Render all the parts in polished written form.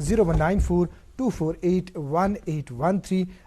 0194-248-1813,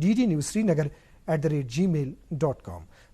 ddnewsrinagar@gmail.com।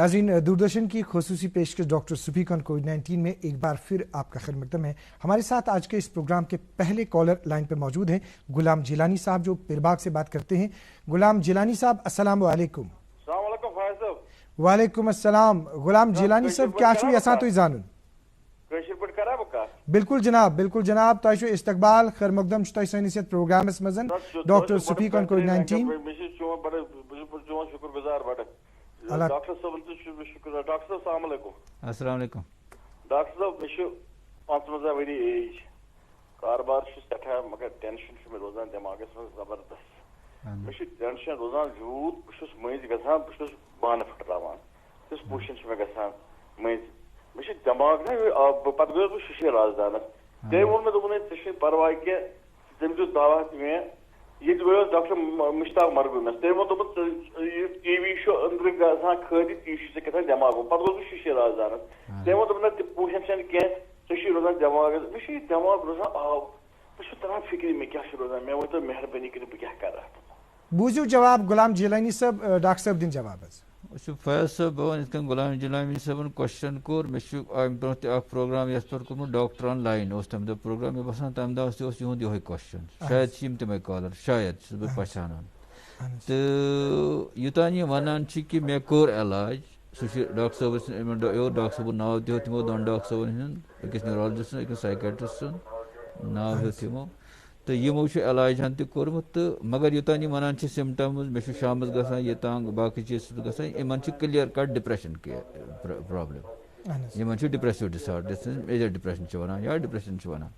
ناظرین، دوردرشن کی خصوصی پیشکش ڈاکٹر سپیک آن کووڈ-19 میں ایک بار پھر آپ کا خیر مقدم ہے. ہمارے ساتھ آج کے اس پروگرام کے پہلے کالر لائن پہ موجود ہیں غلام جیلانی صاحب جو پرباغ سے بات کرتے ہیں. غلام جیلانی صاحب السلام علیکم. السلام علیکم فائز صاحب. وعلیکم السلام. غلام جیلانی صاحب کیا چھو یسان تو زانن؟ کشیر پٹ کرا بکا. بالکل جناب، بالکل جناب. تو استقبال خیر مقدم چھو سانس یتھ programmes مزن doctor speak on COVID-19. شکر گزار بڑا ڈاکٹر صاحب شکر. ڈاکٹر صاحب السلام علیکم. السلام علیکم. ڈاکٹر صاحب مجھے 55 ؤری ایج کاربار سٹھا مگر ٹینشن روزان دماغس من زبردست. مجھے ٹینشن روزان یوت بہت مز گا بہت بانہ پھٹراوان تس پوشن مے گا مز مجھے دماغ نا پتہ گوس بہ ششیر رازدانس. تم وون مے دوپن ژے پرواے کی تم دیت دوا مے یہ گوس ڈاکٹر مشتاق مرگومس. تم وون دوپن ٹی وی شو اندر گژھان کھٲلِتھ تی چھ کتھان دماغ پتہ گوس بہ ششیر رازدانس. تم وون دوپن پوشن چھن کینٛہہ ژے روزان دماغس مے چھ دماغ روزان آب بہ چھُس تران فکر مے کیاہ روزان. مے ؤنۍتو مہربٲنی کٔرِتھ بہٕ کیاہ کرٕ. بوٗزِو جواب غلام جیلانی صٲب. ڈاکٹر صٲب دِن جواب حظ. فیض صٲب بہٕ وَنہٕ یِتھ کٔنۍ غلام جیلانی صٲبن کوسچن کوٚر. مےٚ چھُ اَمہِ برونٛہہ تہِ اکھ پروگرام یتھ پٮ۪ٹھ کوٚرمُت ڈاکٹر آن لاین اوس تَمہِ دۄہ پروگرام. مےٚ باسان تَمہِ دۄہ تہِ اوس یِہُنٛد یِہوے کوسچن. شاید چھِ یِم تِمے کالر، شاید چھُس بہٕ پہچانان. تہٕ یوٚتانۍ یہِ وَنان چھِ کہِ مےٚ کوٚر علاج سُہ چھُ ڈاکٹر صٲبس یور ڈاکٹر صٲبُن ناو تہِ ہیوٚت تِمو دۄن ڈاکٹر صٲبن ہُنٛد، أکِس نیورولجسٹ سُنٛد أکِس سایکیٹرسٹ سُنٛد ناو ہیوٚت تِمو. تہٕ یِمو چھُ علاج ہن تہِ کوٚرمُت. تہٕ مگر یوٚتانۍ یِم وَنان چھِ سِمٹمٕز مےٚ چھُ شامس گژھان یہِ تنٛگ باقٕے چیٖز چھُس بہٕ گژھان، یِمن چھِ کٕلیر کٹ ڈِپریشن پرابلم. یِمن چھُ ڈِپریسِو ڈِسآرڈر میجر ڈِپریشن چھِ وَنان یا ڈِپریشن چھِ وَنان.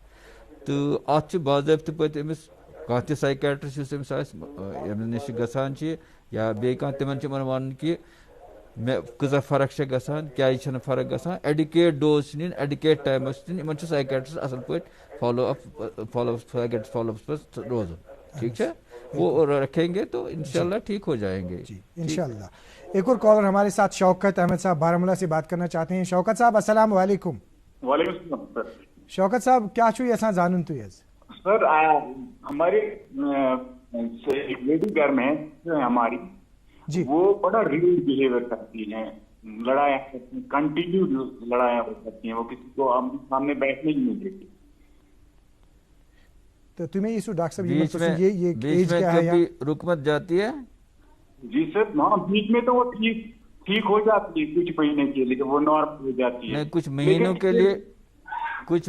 تہٕ اتھ چھِ باضٲبطہٕ پٲٹھۍ أمِس کانٛہہ تہِ سایکیٹرس یُس أمِس آسہِ ییٚمِس نِش گژھان چھِ یا بیٚیہِ کانٛہہ تِمن چھِ یِمن وَنُن کہِ مےٚ کۭژاہ فرق چھےٚ گژھان، کیازِ چھنہٕ فرق گژھان. ایڈِکیٹ ڈوز چھِ نِنۍ، ایڈِکیٹ ٹایمس چھِ نِنۍ. یِمن چھُ سایکیٹرس اصل پٲٹھۍ فالو اپس پٮ۪ٹھ روزُن. ٹھیک ہے، وہ رکھیں گے تو انشاءاللہ ٹھیک ہو جائیں گے. جی انشاءاللہ. ایک اور کالر ہمارے ساتھ شوکت احمد صاحب بارہمولہ سے بات کرنا چاہتے ہیں. شوکت صاحب السلام علیکم. وعلیکم السلام سر. شوکت صاحب کیا چھو یسان زانن تو یز؟ سر ہماری لیڈی گھر میں ہماری جی وہ بڑا ریڈ بہیویئر کرتی ہیں، لڑائیاں کرتی ہیں، کنٹینیو لڑائیاں کرتی ہیں. وہ کسی کو سامنے بیٹھنے ہی نہیں دیتی. تو تمہیں یہ ڈاکٹر صاحب یہ بیچ میں کبھی رک مت جاتی ہے؟ جی سر ہاں بیچ میں تو وہ ٹھیک ہو جاتی ہے کچھ مہینے کے لیے، وہ نارمل ہو جاتی ہے. کچھ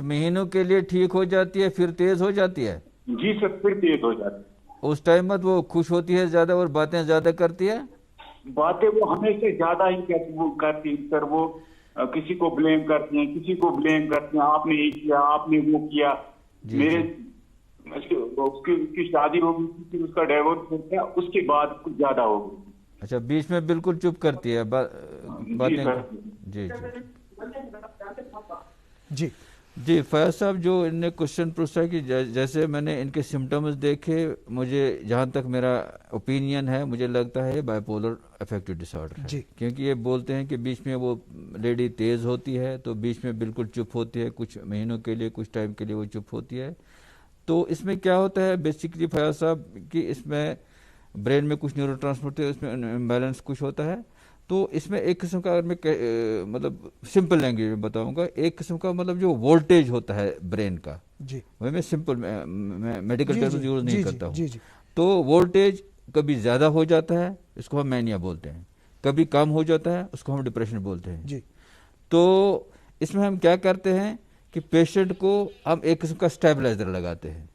مہینوں کے لیے ٹھیک ہو جاتی ہے پھر تیز ہو جاتی ہے. جی سر پھر تیز ہو جاتی ہے. اس ٹائم مت وہ خوش ہوتی ہے زیادہ اور باتیں زیادہ کرتی ہے؟ باتیں وہ ہمیشہ زیادہ ہی کرتی ہیں سر. وہ کسی کو بلیم کرتی ہیں، کسی کو بلیم کرتی ہیں، آپ نے یہ کیا، آپ نے وہ کیا. میرے اس کی شادی ہوگی پھر اس کا ڈائیورس ہو گیا، اس کے بعد کچھ زیادہ ہو گئی. اچھا بیچ میں بالکل چپ کرتی ہے باتیں. جی جی جی فیاض صاحب جو ان نے کوشچن پوچھا کہ جیسے میں نے ان کے سمٹمز دیکھے، مجھے جہاں تک میرا اوپینین ہے مجھے لگتا ہے bipolar affective disorder ہے. کیونکہ یہ بولتے ہیں کہ بیچ میں وہ لیڈی تیز ہوتی ہے تو بیچ میں بالکل چپ ہوتی ہے، کچھ مہینوں کے لیے کچھ ٹائم کے لیے وہ چپ ہوتی ہے. تو اس میں کیا ہوتا ہے بیسکلی فیاض صاحب کہ اس میں برین میں کچھ نیورو ٹرانسمیٹر اس میں امبیلنس کچھ ہوتا ہے. تو اس میں ایک قسم کا اگر میں مطلب سمپل لینگویج میں بتاؤں گا، ایک قسم کا مطلب جو وولٹیج ہوتا ہے برین کا، وہ میں سمپل میڈیکل ٹرمز یوز نہیں کرتا ہوں. تو وولٹیج کبھی زیادہ ہو جاتا ہے، اس کو ہم مینیا بولتے ہیں، کبھی کم ہو جاتا ہے، اس کو ہم ڈپریشن بولتے ہیں. تو اس میں ہم کیا کرتے ہیں کہ پیشنٹ کو ہم ایک قسم کا اسٹیبلائزر لگاتے ہیں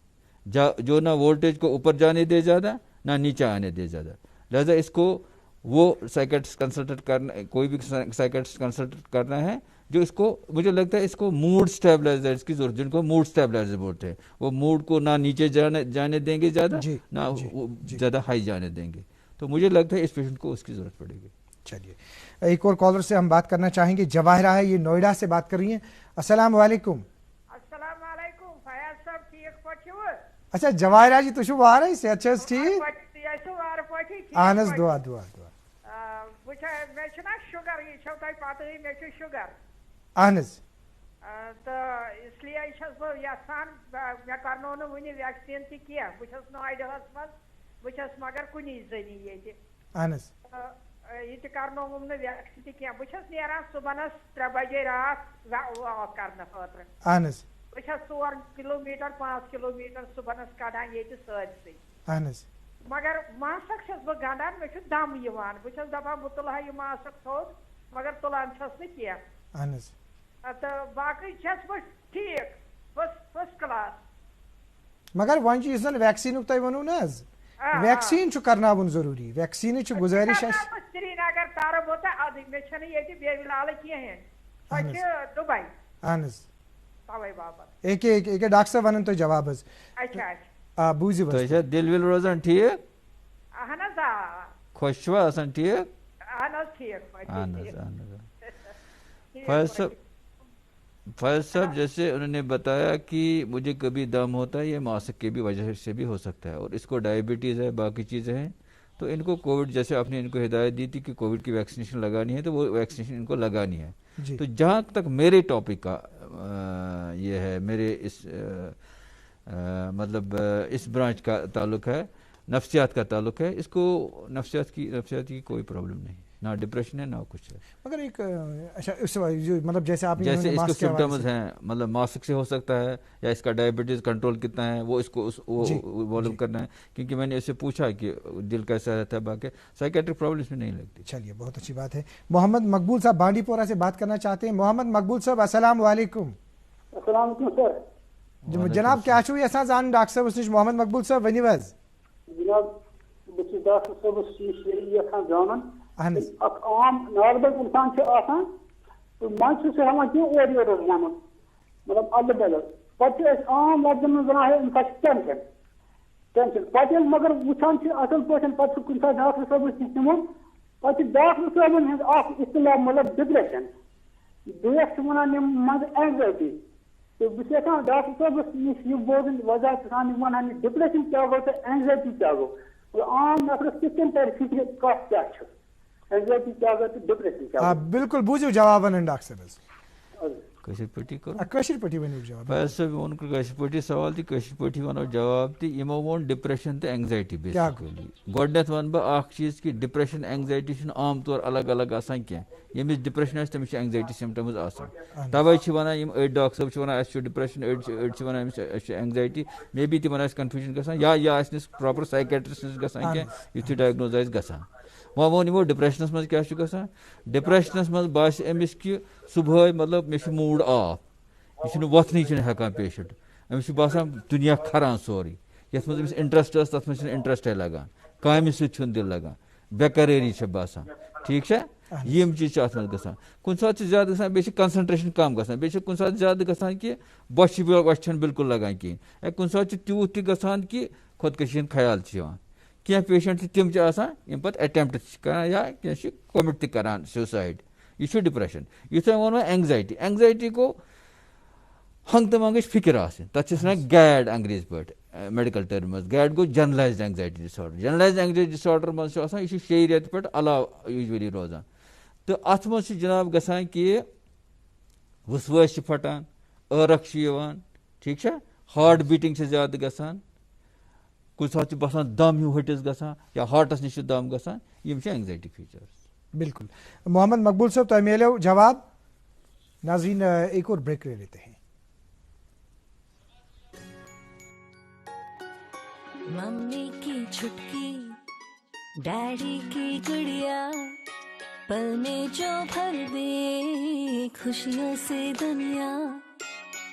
جو نہ وولٹیج کو اوپر جانے دے زیادہ نہ نیچے آنے دے زیادہ. لہذا اس کو وہ سائیکیٹرسٹ کنسلٹ کرنا، کوئی بھی سائیکیٹرسٹ کنسلٹ کرنا ہے جو اس کو مجھے لگتا ہے اس کو موڈ اسٹیبلائزر کی ضرورت، جن کو موڈ اسٹیبلائزر بولتے ہیں. وہ موڈ کو نہ نیچے جانے دیں گے زیادہ نہ زیادہ ہائی جانے دیں گے. تو مجھے لگتا ہے اس پیشنٹ کو اس کی ضرورت پڑے گی. چلیے ایک اور کالر سے ہم بات کرنا چاہیں گے. جواہرہ ہے، یہ نوئیڈا سے بات کر رہی ہیں. السلام علیکم. السلام علیکم فیاض صاحب ٹھیک پٲٹھۍ. اچھا جواہرہ جی تُہۍ چھِو وارے صحت چھِ حظ ٹھیک؟ اہن حظ دعا دعا دعا. مےٚ چھُنا شُگر، یہِ چھو تۄہہِ پتہٕے مےٚ چھُ شُگر. اہن حظ. تہٕ اس لیے چھس بہٕ یژھان، مےٚ کرنو نہٕ وُنہِ ویکسیٖن تہِ کینٛہہ. بہٕ چھس نویڈاہس منٛز، بہٕ چھس مگر کُنی زٔنی ییٚتہِ. اہن حظ. یہ کرنوم نا ویکسین تہ کینٛہہ بہٕ چھَس نیران صُبحنس 3 بجے رات واک کرنہٕ خٲطرٕ اہن حظ بہٕ چھَس 4 کلومیٹر 5 کلومیٹر صُبحنس کڑان ییٚتہِ سٲرسٕے اہن حظ مگر ماسک چھَس بہٕ گنڈان مےٚ چھُ دم یِوان بہٕ چھَس دپان بہٕ تُلہٕ ہا یہِ ماسک تھوٚد مگر تُلان چھَس نہٕ کینٛہہ اہن حظ تہٕ باقٕے چھَس بہٕ ٹھیٖک فٔسٹ کلاس مگر وۄنۍ چھُ یُس زن ویکسیٖنُک تۄہہِ ووٚنوُ نہ حظ ویکسیٖن چھُ کرناوُن ضروٗری ویکسیٖنٕچ چھِ گُزٲرِش اَسہِ سرینگر تارو بہٕ تۄہہِ اَدٕ مےٚ چھَنہٕ ییٚتہِ بیبِلالہٕ کِہیٖنۍ سۄ چھِ دُبے اہن حظ توے باپتھ ایکے ڈاکٹر صٲب ونن تۄہہِ جواب حظ اچھا آ بوٗزِو حظ تۄہہِ چھا دِل وِل روزان ٹھیٖک اہن حظ آ خۄش چھُوا آسان ٹھیٖک اہن حظ ٹھیٖک اہن حظ اہن حظ فیض صاحب جیسے انہوں نے بتایا کہ مجھے کبھی دم ہوتا ہے یہ ماسک کی بھی وجہ سے بھی ہو سکتا ہے اور اس کو ڈائبٹیز ہے باقی چیزیں ہیں تو ان کو کووڈ جیسے آپ نے ان کو ہدایت دی تھی کہ کووڈ کی ویکسینیشن لگانی ہے تو وہ ویکسینیشن ان کو لگانی ہے تو جہاں تک میرے ٹاپک کا یہ ہے میرے اس مطلب اس برانچ کا تعلق ہے نفسیات کا تعلق ہے اس کو نفسیات کی کوئی پرابلم نہیں نہ ڈپریشن ہے نہ کچھ ہے مگر ایک اچھا مطلب جیسے آپ جیسے اس کے سمپٹمز ہیں مطلب ماسک سے ہو سکتا ہے یا اس کا ڈائبٹیز کنٹرول کتنا ہے وہ اس کو معلوم کرنا ہے کیونکہ میں نے اس سے پوچھا کہ دل کیسا رہتا ہے باقی سائیکیٹرک پرابلم اس میں نہیں لگتی. چلیے بہت اچھی بات ہے. محمد مقبول صاحب بانڈی پورہ سے بات کرنا چاہتے ہیں. محمد مقبول صاحب السلام علیکم. السلام علیکم سر. جناب کیا چھو یژھان زانُن ڈاکٹر صٲبس نش محمد مقبول صٲب ؤنِو حظ. جناب بہٕ چھُس ڈاکٹر صٲبس نش یژھان زانُن اکھ عام نارمل انسان چھُ آسان تہٕ منٛزٕ چھُ سُہ ہٮ۪وان کینٛہہ اورٕ یورٕ وَنُن مطلب اَدلہٕ بدل پتہٕ چھِ أسۍ عام لفظن منٛز وَنان ہے أمِس چھُ ٹٮ۪نشن پتہٕ ییٚلہِ مگر وٕچھان چھِ اصل پٲٹھۍ پتہٕ چھُ کُنہِ ساتہٕ ڈاکٹر صٲبس نِش نِمُن پتہٕ چھِ ڈاکٹر صٲبن ہٕنٛز اکھ اصطلاح مطلب ڈپریشن بیٚیِس چھِ وَنان یِم منٛزٕ اینزایٹی تہٕ بہٕ چھُس یژھان ڈاکٹر صٲبس نِش یہِ بوزُن وضاحت سان یِم ونان یہِ ڈپریشن کیٛاہ گوٚو تہٕ اینزایٹی کیٛاہ گوٚو عام نفرس کِتھ کٔنۍ ترِ فکرِ کتھ کیٛاہ چھُ اینزایٹی کیٛاہ گوٚو تہٕ ڈپریشن کیٛاہ گوٚو. بالکل بوٗزِو جواب ونان ڈاکٹر صٲبس. کٲشِر پٲٹھی کرو کٲشِر پٲٹھی ؤنِو جواب. فیض صٲب ووٚن کٲشِر پٲٹھی سوال تہِ کٲشِر پٲٹھی وَنو جواب تہِ یِمو ووٚن ڈِپریشن تہٕ اینگزایٹی بیسِکلی. گۄڈٕنٮ۪تھ وَنہٕ بہٕ اکھ چیٖز کہِ ڈِپریشن اینگزایٹی چھُنہٕ عام طور الگ الگ آسان کینٛہہ. ییٚمِس ڈِپریشن آسہِ تٔمِس چھِ اینگزایٹی سِمپٹمٕز آسان. تَوے چھِ وَنان یِم أڑۍ ڈاکٹر صٲب چھِ وَنان اَسہِ چھُ ڈِپریشن أڑۍ چھِ وَنان أمِس اَسہِ چھُ اینگزایٹی مے بی تِمن آسہِ کنفیوٗجن گژھان یا یہِ آسہِ نہٕ پراپر سایکیٹرسٹ نِش گژھان کینٛہہ یُتھُے ڈایگنوز آسہِ گژھان. وۄنۍ ووٚن یِمو ڈِپریشنس منٛز کیٛاہ چھُ گژھان ڈِپریشنس منٛز باسہِ أمِس کہِ صُبحٲے مطلب مےٚ چھُ موٗڈ آف یہِ چھُنہٕ وۄتھنٕے چھُنہٕ ہٮ۪کان پیشنٹ أمِس چھُ باسان دُنیا کھران سورُے یَتھ منٛز أمِس اِنٹرسٹ ٲس تَتھ منٛز چھُنہٕ اِنٹرسٹے لگان کامہِ سۭتۍ چھُنہٕ دِل لگان بےٚقرٲری چھےٚ باسان ٹھیٖک چھا یِم چیٖز چھِ اَتھ منٛز گژھان. کُنہِ ساتہٕ چھِ زیادٕ گژھان بیٚیہِ چھِ کنسنٹریشن کم گژھان بیٚیہِ چھِ کُنہِ ساتہٕ زیادٕ گژھان کہِ بۄچھِ وۄچھِ چھَنہٕ بِلکُل لگان کِہینۍ یا کُنہِ ساتہٕ چھُ تیوٗت تہِ گژھان کہِ خۄدکٔشی ہُنٛد خیال چھُ یِوان. کینٛہہ پیشنٹ چھِ تِم چھِ آسان یِم پتہٕ ایٹمپٹ چھِ کران یا کینٛہہ چھِ کومٹ تہِ کران سیوٗسایڈ. یہِ چھُ ڈِپریشن. یُتھُے ووٚنو اینگزایٹی گوٚو ہنٛگتہٕ منٛگٕچ فِکر آسٕنۍ تَتھ چھِ أسۍ وَنان گیڈ انگریٖزی پٲٹھۍ میڈِکل ٹٔرم منٛز. گیڈ گوٚو جنرلایزڈ اینگزایٹی ڈِسآرڈر. جنرلایزڈ اینگزایٹی ڈِسآرڈر منٛز چھُ آسان یہِ چھُ 6 رٮ۪تہٕ پٮ۪ٹھ علاوٕ یوٗجؤلی روزان تہٕ اَتھ منٛز چھُ جِناب گژھان کہِ وٕسوٲسۍ چھِ پھٹان ٲرق چھُ یِوان ٹھیٖک چھا ہارٹ بیٖٹِنٛگ چھِ زیادٕ گژھان کُنہِ ساتہٕ چھُ باسان دم ہیوٗ ہٹِس گژھان یا ہارٹس نِش چھُ دم گژھان یِم چھِ اینگزایٹی فیٖچٲرٕس. بالکل محمد مقبول صٲب تۄہہِ میلیو جواب. ناظرین ایک اور بریک لے لیتے ہیں. ممی کی چھٹکی ڈیڈی کی گڑیا پل میں جو بھر دے خوشیوں سے دنیا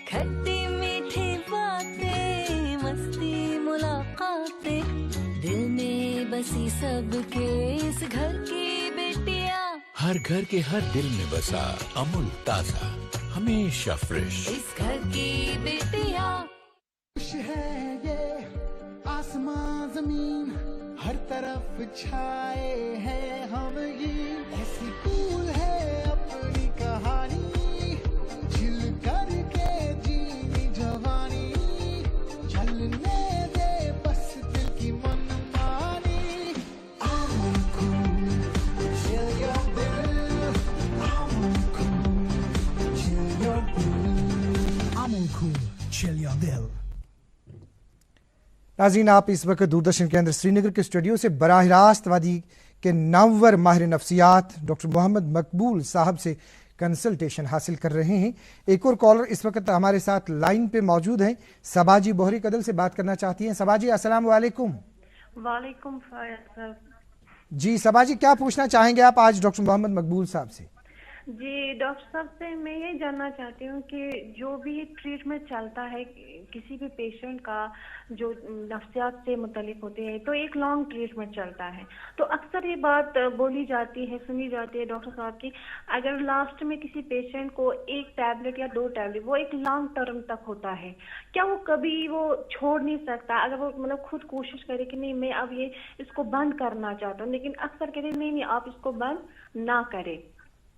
کھٹی میٹھی باتیں مستی ملاقاتیں دل میں بسی سب کے اس گھر کی بیٹیاں ہر گھر کے ہر دل میں بسا امول تازہ ہمیشہ فریش اس گھر کی بیٹیاں. خوش ہے یہ آسمان زمین ہر طرف چھائے ہیں ہم یہ ایسی پھول ہے اپنی کہانی جل کر کے جینی جوانی چلنے دے بس دل کی من مانی. I'm cool, chill your bill. I'm cool, chill your bill. I'm cool, chill your bill. ناظرین آپ اس وقت دوردرشن کے اندر سری نگر کے اسٹوڈیو سے براہ راست وادی کہ نامور ماہر نفسیات ڈاکٹر محمد مقبول صاحب سے کنسلٹیشن حاصل کر رہے ہیں۔ ایک اور کالر اس وقت ہمارے ساتھ لائن پہ موجود ہیں، صبا جی بوہری کدل سے بات کرنا چاہتی ہیں۔ صبا جی السلام علیکم۔ وعلیکم السلام۔ جی صبا جی کیا پوچھنا چاہیں گے آپ آج ڈاکٹر محمد مقبول صاحب سے؟ جی ڈاکٹر صاحب سے میں یہ جاننا چاہتی ہوں کہ جو بھی ٹریٹمنٹ چلتا ہے کسی بھی پیشنٹ کا جو نفسیات سے متعلق ہوتے ہیں تو ایک لانگ ٹریٹمنٹ چلتا ہے، تو اکثر یہ بات بولی جاتی ہے، سنی جاتی ہے ڈاکٹر صاحب کی اگر لاسٹ میں کسی پیشنٹ کو ایک ٹیبلٹ یا 2 ٹیبلٹ وہ ایک لانگ ٹرم تک ہوتا ہے، کیا وہ کبھی وہ چھوڑ نہیں سکتا اگر وہ مطلب خود کوشش کرے کہ نہیں میں اب یہ اس کو بند کرنا چاہتا ہوں، لیکن اکثر کہتے ہیں نہیں آپ اس کو بند نہ کریں،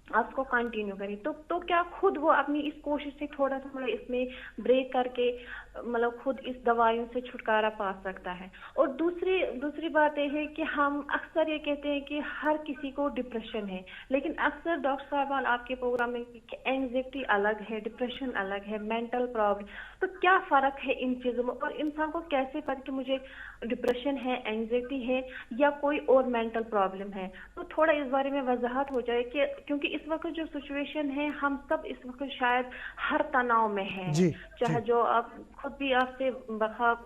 آپ اس کو کنٹینیو کریں، تو کیا خود وہ اپنی اس کوشش سے تھوڑا اس میں بریک کر کے مطلب خود اس دوائیوں سے چھٹکارا پا سکتا ہے؟ اور دوسری بات یہ ہے کہ ہم اکثر یہ کہتے ہیں کہ ہر کسی کو ڈپریشن ہے، لیکن اکثر ڈاکٹر صاحب آپ کے پروگرام میں اینگزائٹی الگ ہے، ڈپریشن الگ ہے، مینٹل پرابلم، تو کیا فرق ہے ان چیزوں میں اور انسان کو کیسے پتا کہ مجھے ڈپریشن ہے، اینگزائٹی ہے یا کوئی اور مینٹل پرابلم ہے؟ تو تھوڑا اس بارے میں وضاحت ہو جائے کہ کیونکہ اس وقت جو سچویشن ہے ہم سب اس وقت شاید ہر تناؤ میں ہیں، چاہے جو آپ خود بھی آپ سے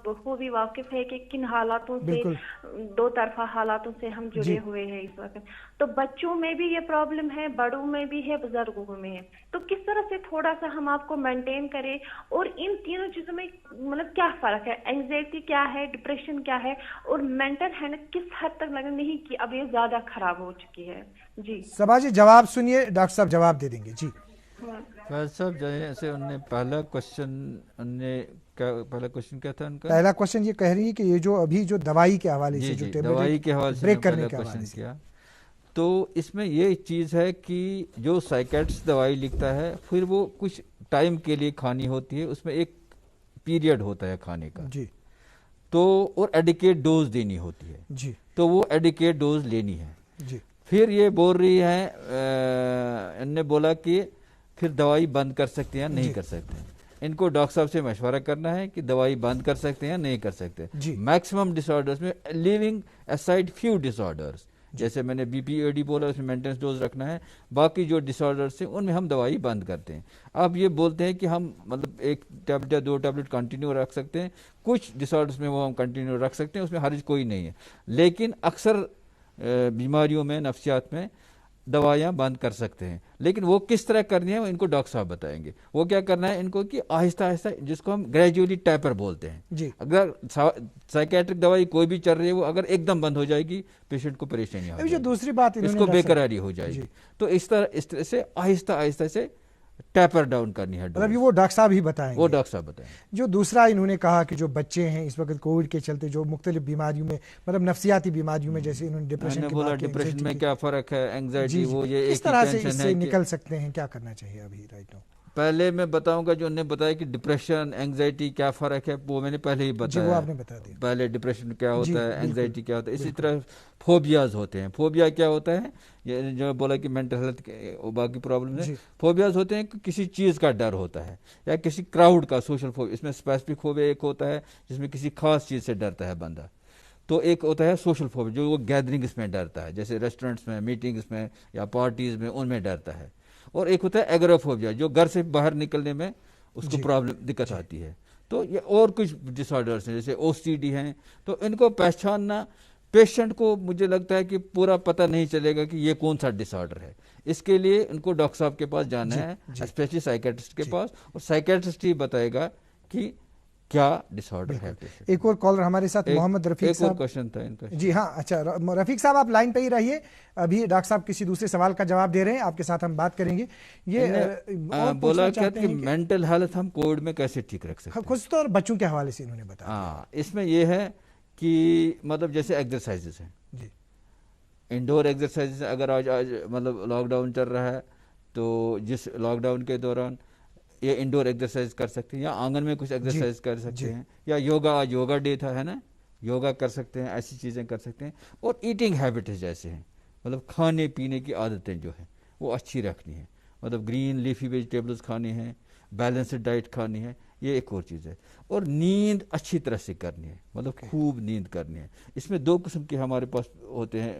بخوبی واقف ہے کہ کن حالاتوں سے 2 طرفہ حالاتوں سے ہم جڑے ہوئے ہیں اس وقت، تو بچوں میں بھی یہ پرابلم ہے، بڑوں میں بھی ہے، بزرگوں میں ہے، تو کس طرح سے تھوڑا سا ہم آپ کو مینٹین کریں اور ان تینوں چیزوں میں مطلب کیا فرق ہے، اینگزائٹی کیا ہے، ڈپریشن کیا ہے اور مینٹل ہیلتھ کس حد تک لگا نہیں کہ اب یہ زیادہ خراب ہو چکی ہے؟ جی صبا جی جواب سنیے، ڈاکٹر صاحب جواب دے دیں گے۔ جی فیض صاحب جیسے انہوں نے پہلا کوشچن کیا تھا ان کا؟ پہلا کوشچن یہ کہہ رہی ہے کہ یہ جو ابھی جو دوائی کے حوالے سے جو دوائی کے حوالے سے بریک کرنے کے حوالے سے کیا، تو اس میں یہ چیز ہے کہ جو سائیکیٹرسٹ دوائی لکھتا ہے پھر وہ کچھ ٹائم کے لیے کھانی ہوتی ہے، اس میں ایک پیریڈ ہوتا ہے کھانے کا، جی تو اور ایڈیکیٹ ڈوز دینی ہوتی ہے، جی تو وہ ایڈیکیٹ ڈوز لینی ہے۔ جی پھر یہ بول رہی ہے ان نے بولا کہ پھر دوائی بند کر سکتے ہیں نہیں کر سکتے ہیں، ان کو ڈاکٹر صاحب سے مشورہ کرنا ہے کہ دوائی بند کر سکتے ہیں نہیں کر سکتے۔ میکسیمم ڈس آرڈرس میں لیونگ اسائڈ فیو ڈس آرڈرس، جیسے میں نے بی پی اے ڈی بولا اس میں مینٹیننس ڈوز رکھنا ہے، باقی جو ڈس آرڈرس ہیں ان میں ہم دوائی بند کرتے ہیں۔ اب یہ بولتے ہیں کہ ہم مطلب 1 ٹیبلٹ یا 2 ٹیبلٹ کنٹینیو رکھ سکتے ہیں، کچھ ڈس آرڈرس میں وہ ہم کنٹینیو رکھ سکتے ہیں، اس میں حرج کوئی نہیں ہے، لیکن اکثر بیماریوں میں نفسیات میں دوائیاں بند کر سکتے ہیں، لیکن وہ کس طرح کرنی ہے ان کو ڈاکٹر صاحب بتائیں گے۔ وہ کیا کرنا ہے ان کو کہ آہستہ آہستہ، جس کو ہم گریجولی ٹیپر بولتے ہیں، اگر سائیکیٹرک دوائی کوئی بھی چل رہی ہے وہ اگر ایک دم بند ہو جائے گی پیشنٹ کو پریشانی ہو جائے گی، دوسری بات اس کو بے قراری ہو جائے گی، تو اس طرح سے آہستہ آہستہ سے ٹیپر ڈاؤن کرنی ہے، مطلب یہ وہ ڈاکٹر صاحب ہی بتائیں گے، وہ ڈاکٹر صاحب بتائیں۔ جو دوسرا انہوں نے کہا کہ جو بچے ہیں اس وقت کووڈ کے چلتے جو مختلف بیماریوں میں مطلب نفسیاتی بیماریوں میں، جیسے انہوں نے ڈپریشن کی بات کی، ڈپریشن میں کیا فرق ہے، اینگزائٹی وہ یہ کس طرح سے اس سے نکل سکتے ہیں، کیا کرنا چاہیے ابھی رائٹ ناؤ؟ پہلے میں بتاؤں گا جو انہوں نے بتایا کہ ڈپریشن اینگزائٹی کیا فرق ہے، وہ میں نے پہلے ہی بتایا، وہ آپ نے بتا دیا، پہلے ڈپریشن کیا ہوتا ہے، اینگزائٹی کیا ہوتا ہے، اسی طرح فوبیاز ہوتے ہیں۔ فوبیا کیا ہوتا ہے، یہ جو بولا کہ مینٹل ہیلتھ کے باقی پرابلم ہے، فوبیاز ہوتے ہیں کہ کسی چیز کا ڈر ہوتا ہے یا کسی کراؤڈ کا، سوشل فوبیا، اس میں اسپیسیفک فوبیا ایک ہوتا ہے جس میں کسی خاص چیز سے ڈرتا ہے بندہ، تو ایک ہوتا ہے سوشل فوبیا جو وہ گیدرنگس میں ڈرتا ہے، جیسے ریسٹورینٹس میں، میٹنگس میں یا پارٹیز میں، ان میں ڈرتا ہے، اور ایک ہوتا ہے ایگورافوبیا جو گھر سے باہر نکلنے میں اس کو پرابلم دقت آتی ہے۔ تو یہ اور کچھ ڈس آرڈرس ہیں جیسے او سی ڈی ہیں، تو ان کو پہچاننا پیشنٹ کو مجھے لگتا ہے کہ پورا پتہ نہیں چلے گا کہ یہ کون سا ڈس آرڈر ہے، اس کے لیے ان کو ڈاکٹر صاحب کے پاس جانا ہے، اسپیشلی سائیکیٹرسٹ کے پاس، اور سائیکیٹرسٹ ہی بتائے گا کہ کیا ڈس آرڈر ہے۔ ایک اور کالر ہمارے ساتھ محمد رفیق صاحب، ایک اور کوشچن تھا ان کا۔ جی ہاں، اچھا رفیق صاحب آپ لائن پہ ہی رہیے، ابھی ڈاکٹر صاحب کسی دوسرے سوال کا جواب دے رہے ہیں، آپ کے ساتھ ہم بات کریں گے۔ یہ بولا کہ مینٹل ہیلتھ ہم کووڈ میں کیسے ٹھیک رکھ سکتے ہیں، خود تو اور بچوں کے حوالے سے انہوں نے بتایا۔ اس میں یہ ہے کہ مطلب جیسے ایکسرسائزز ہیں، انڈور ایکسرسائزز، اگر آج مطلب لاک ڈاؤن چل رہا ہے تو جس لاک ڈاؤن کے دوران یہ انڈور ایکسرسائز کر سکتے ہیں، یا آنگن میں کچھ ایکسرسائز کر سکتے ہیں، یا یوگا، آج یوگا ڈے تھا ہے نا، یوگا کر سکتے ہیں، ایسی چیزیں کر سکتے ہیں۔ اور ایٹنگ ہیبٹس جیسے ہیں، مطلب کھانے پینے کی عادتیں جو ہیں وہ اچھی رکھنی ہیں، مطلب گرین لیفی ویجیٹیبلز کھانے ہیں، بیلنسڈ ڈائٹ کھانی ہے، یہ ایک اور چیز ہے۔ اور نیند اچھی طرح سے کرنی ہے، مطلب خوب نیند کرنی ہے۔ اس میں 2 قسم کے ہمارے پاس ہوتے ہیں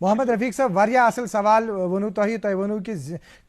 محمد رفیق صاحب واریاہ اصل سوال ونو تۄہہِ ونو کہ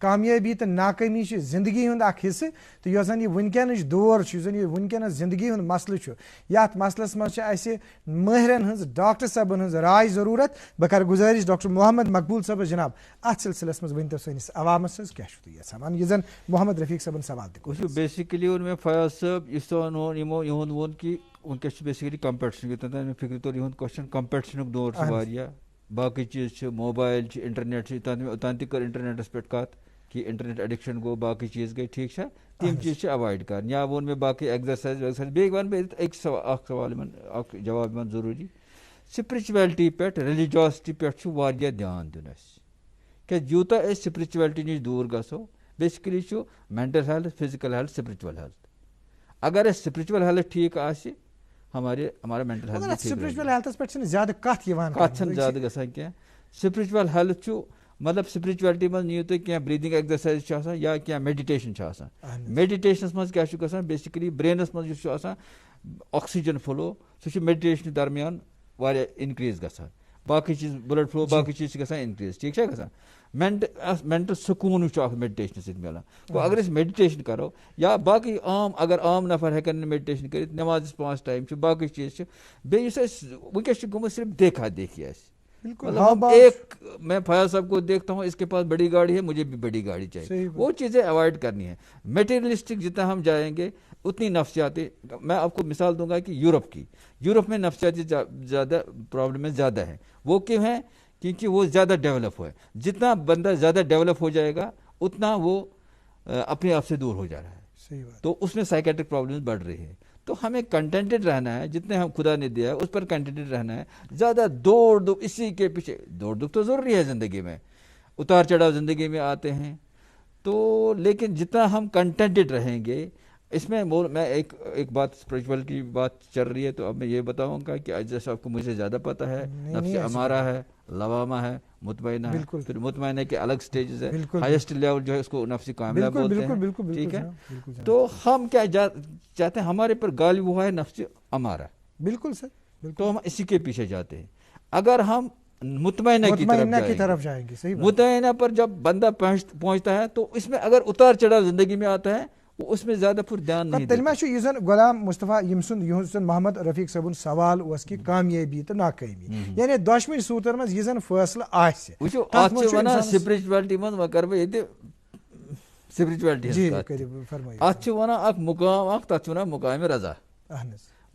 کامیٲبی تہٕ ناکٲمی چھِ زندگی ہُنٛد اکھ حصہٕ تہٕ یۄس زن یہِ وٕنکیٚنٕچ دور چھُ یُس زن یہِ وٕنکیٚنس زندگی ہُنٛد مسلہٕ چھُ یتھ مسلس منٛز چھِ اَسہِ مٲہرن ہٕنٛز ڈاکٹر صٲبن ہٕنٛز راے ضروٗرت بہٕ کرٕ گُزٲرِش ڈاکٹر محمد مقبوٗل صٲبس جناب اتھ سلسلس منٛز ؤنۍتو سٲنِس عوامس حظ کیاہ چھُو تُہۍ یژھان ونُن یہِ زن محمد رفیق صٲبن سوال تہِ کوٚر بیسِکلی ووٚن مےٚ فیاض صٲب یُس تۄہہِ یِمو یِہُنٛد ووٚن کہِ وٕنکیٚس چھُ بیسِکلی کمپِٹشن یوٚتام مےٚ فِکرِ توٚر یِہُنٛد کوسچن کمپِٹشنُک دور چھُ واریاہ باقٕے چیٖز چھِ موبایل چھِ انٹرنیٹ چھِ اوٚتام تہِ کٔر انٹرنیٹس پٮ۪ٹھ کتھ کہ انٹرنیٹ ایڈکشن گوٚو باقٕے چیٖز گٔے ٹھیٖک چھا تِم چیٖز چھِ ایوایڈ کَرٕنۍ یا ووٚن مےٚ باقٕے ایگزرسایز ویگزرسایز بیٚیہِ وَنہٕ بہٕ اکھ سوال یِمن اکھ جواب یِمن ضروٗری سپرچویلٹی پٮ۪ٹھ ریلِجاسٹی پٮ۪ٹھ چھُ واریاہ دھیان دیُن اَسہِ کیازِ یوٗتاہ أسۍ سپرچویلٹی نِش دوٗر گژھو بیسِکلی چھُ mental health physical health spiritual health اگر اَسہِ سپرچوَل ہیلتھ ٹھیٖک آسہِ ہمارا مینٹل ہیلتھ سپرچوَل ہیلتھس پٮ۪ٹھ چھِنہٕ زیادٕ کتھ یِوان کتھ چھنہٕ زیادٕ گژھان کینٛہہ سپرچوَل ہیلتھ چھُ مطلب سپرچویلٹی منٛز نِیِو تُہۍ کینٛہہ بریٖدِنٛگ ایگزرسایز چھِ آسان یا کینٛہہ میڈِٹیشن چھِ آسان میڈِٹیشنس منٛز کیاہ چھُ گژھان بیسِکلی برینس منٛز یُس چھُ آسان آکسیجن فلو سُہ چھُ میڈِٹیشنہٕ درمیان واریاہ اِنکریٖز گژھان باقٕے چیٖز بلڈ فلو باقٕے چیٖز چھِ گژھان اِنکریٖز ٹھیٖک چھا گژھان مینٹل سکوٗن چھُ اکھ میڈِٹیشنہٕ سۭتۍ مِلان گوٚو اگر أسۍ میڈِٹیشن کرو یا باقٕے اگر عام نفر ہٮ۪کن نہٕ میڈِٹیشن کٔرِتھ نٮ۪مازس 5 ٹایم چھِ باقٕے چیٖز چھِ بیٚیہِ یُس اَسہِ وٕنکیٚس چھُ گوٚمُت صرف دیکھا دیکھی اَسہِ میں فیاض صاحب کو دیکھتا ہوں اس کے پاس بڑی گاڑی ہے مجھے بھی بڑی گاڑی چاہیے وہ چیزیں اوائڈ کرنی ہے میٹیریلسٹک جتنا ہم جائیں گے اتنی نفسیاتی میں آپ کو مثال دوں گا کہ یورپ میں نفسیاتی زیادہ پرابلمیں زیادہ ہیں وہ کیوں ہیں کیونکہ وہ زیادہ ڈیولپ ہوا ہے جتنا بندہ زیادہ ڈیولپ ہو جائے گا اتنا وہ اپنے آپ سے دور ہو جا رہا ہے تو اس میں سائیکیٹرک پرابلمز بڑھ رہی ہے تو ہمیں کنٹینٹڈ رہنا ہے جتنے ہم خدا نے دیا ہے اس پر کنٹینٹڈ رہنا ہے زیادہ دوڑ دھوپ اسی کے پیچھے دوڑ دھوپ تو ضروری ہے زندگی میں اتار چڑھاؤ زندگی میں آتے ہیں تو لیکن جتنا ہم کنٹینٹڈ رہیں گے اس میں ایک بات اسپرچوئل کی بات چل رہی ہے تو اب میں یہ بتاؤں گا کہ جیسے آپ کو مجھے زیادہ پتہ ہے نفس امارہ ہے لوامہ ہے مطمئنہ ہے پھر مطمئنہ کے الگ سٹیجز ہے ہائیسٹ لیول جو ہے اس کو نفسی کاملہ بولتے ہیں ٹھیک ہے تو ہم کیا چاہتے ہیں ہمارے پر غالب ہوا ہے نفس امارہ بالکل سر تو ہم اسی کے پیچھے جاتے ہیں اگر ہم مطمئنہ کی طرف جائیں گے مطمئنہ پر جب بندہ پہنچتا ہے تو اس میں اگر اتار چڑھاؤ زندگی میں آتا ہے اس میں زیادہ پھر دھیان نہیں تیٚلہِ ما چھُ یُس زن غلام مصطفیٰ یُس زن محمد رفیق صٲبُن سوال اوس کہِ کامیٲبی تہٕ ناکٲمی یعنی دۄشوٕنی صوٗرتن منٛز یہِ زن فٲصلہٕ آسہِ وٕچھو اتھ چھِ ونان سپرچویلٹی منٛز وۄنۍ کرٕ بہٕ ییٚتہِ سپرچویلٹی اتھ چھِ ونان اکھ مقام اکھ تتھ چھِ ونان مقامِ رضا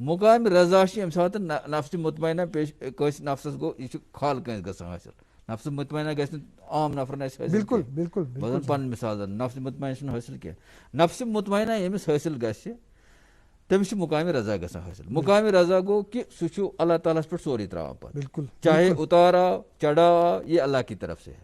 مقامِ رضا چھِ ییٚمہِ ساتہٕ نفسِ مطمئنہ پیش کٲنٛسہِ نفسس گوٚو یہِ چھُ خال کٲنٛسہِ گژھان حٲصِل نفسِ مطمئنہ گژھِ نہٕ عام نفرن آسہِ بالکل بالکل بہٕ وَنہٕ پنٕنۍ مثال نفسِ مطمئنہ چھُنہٕ حٲصِل کینٛہہ نفسِ مطمئنہ ییٚمِس حٲصِل گژھِ تٔمِس چھُ مقامِ رضا گژھان حٲصِل مقامِ رضا گوٚو کہِ سُہ چھُ اللہ تعالیٰ ہس پٮ۪ٹھ سورُے تراوان پتہٕ بالکل چاہے اتار آو چڑھاؤ آو یہ اللہ کی طرف سے ہے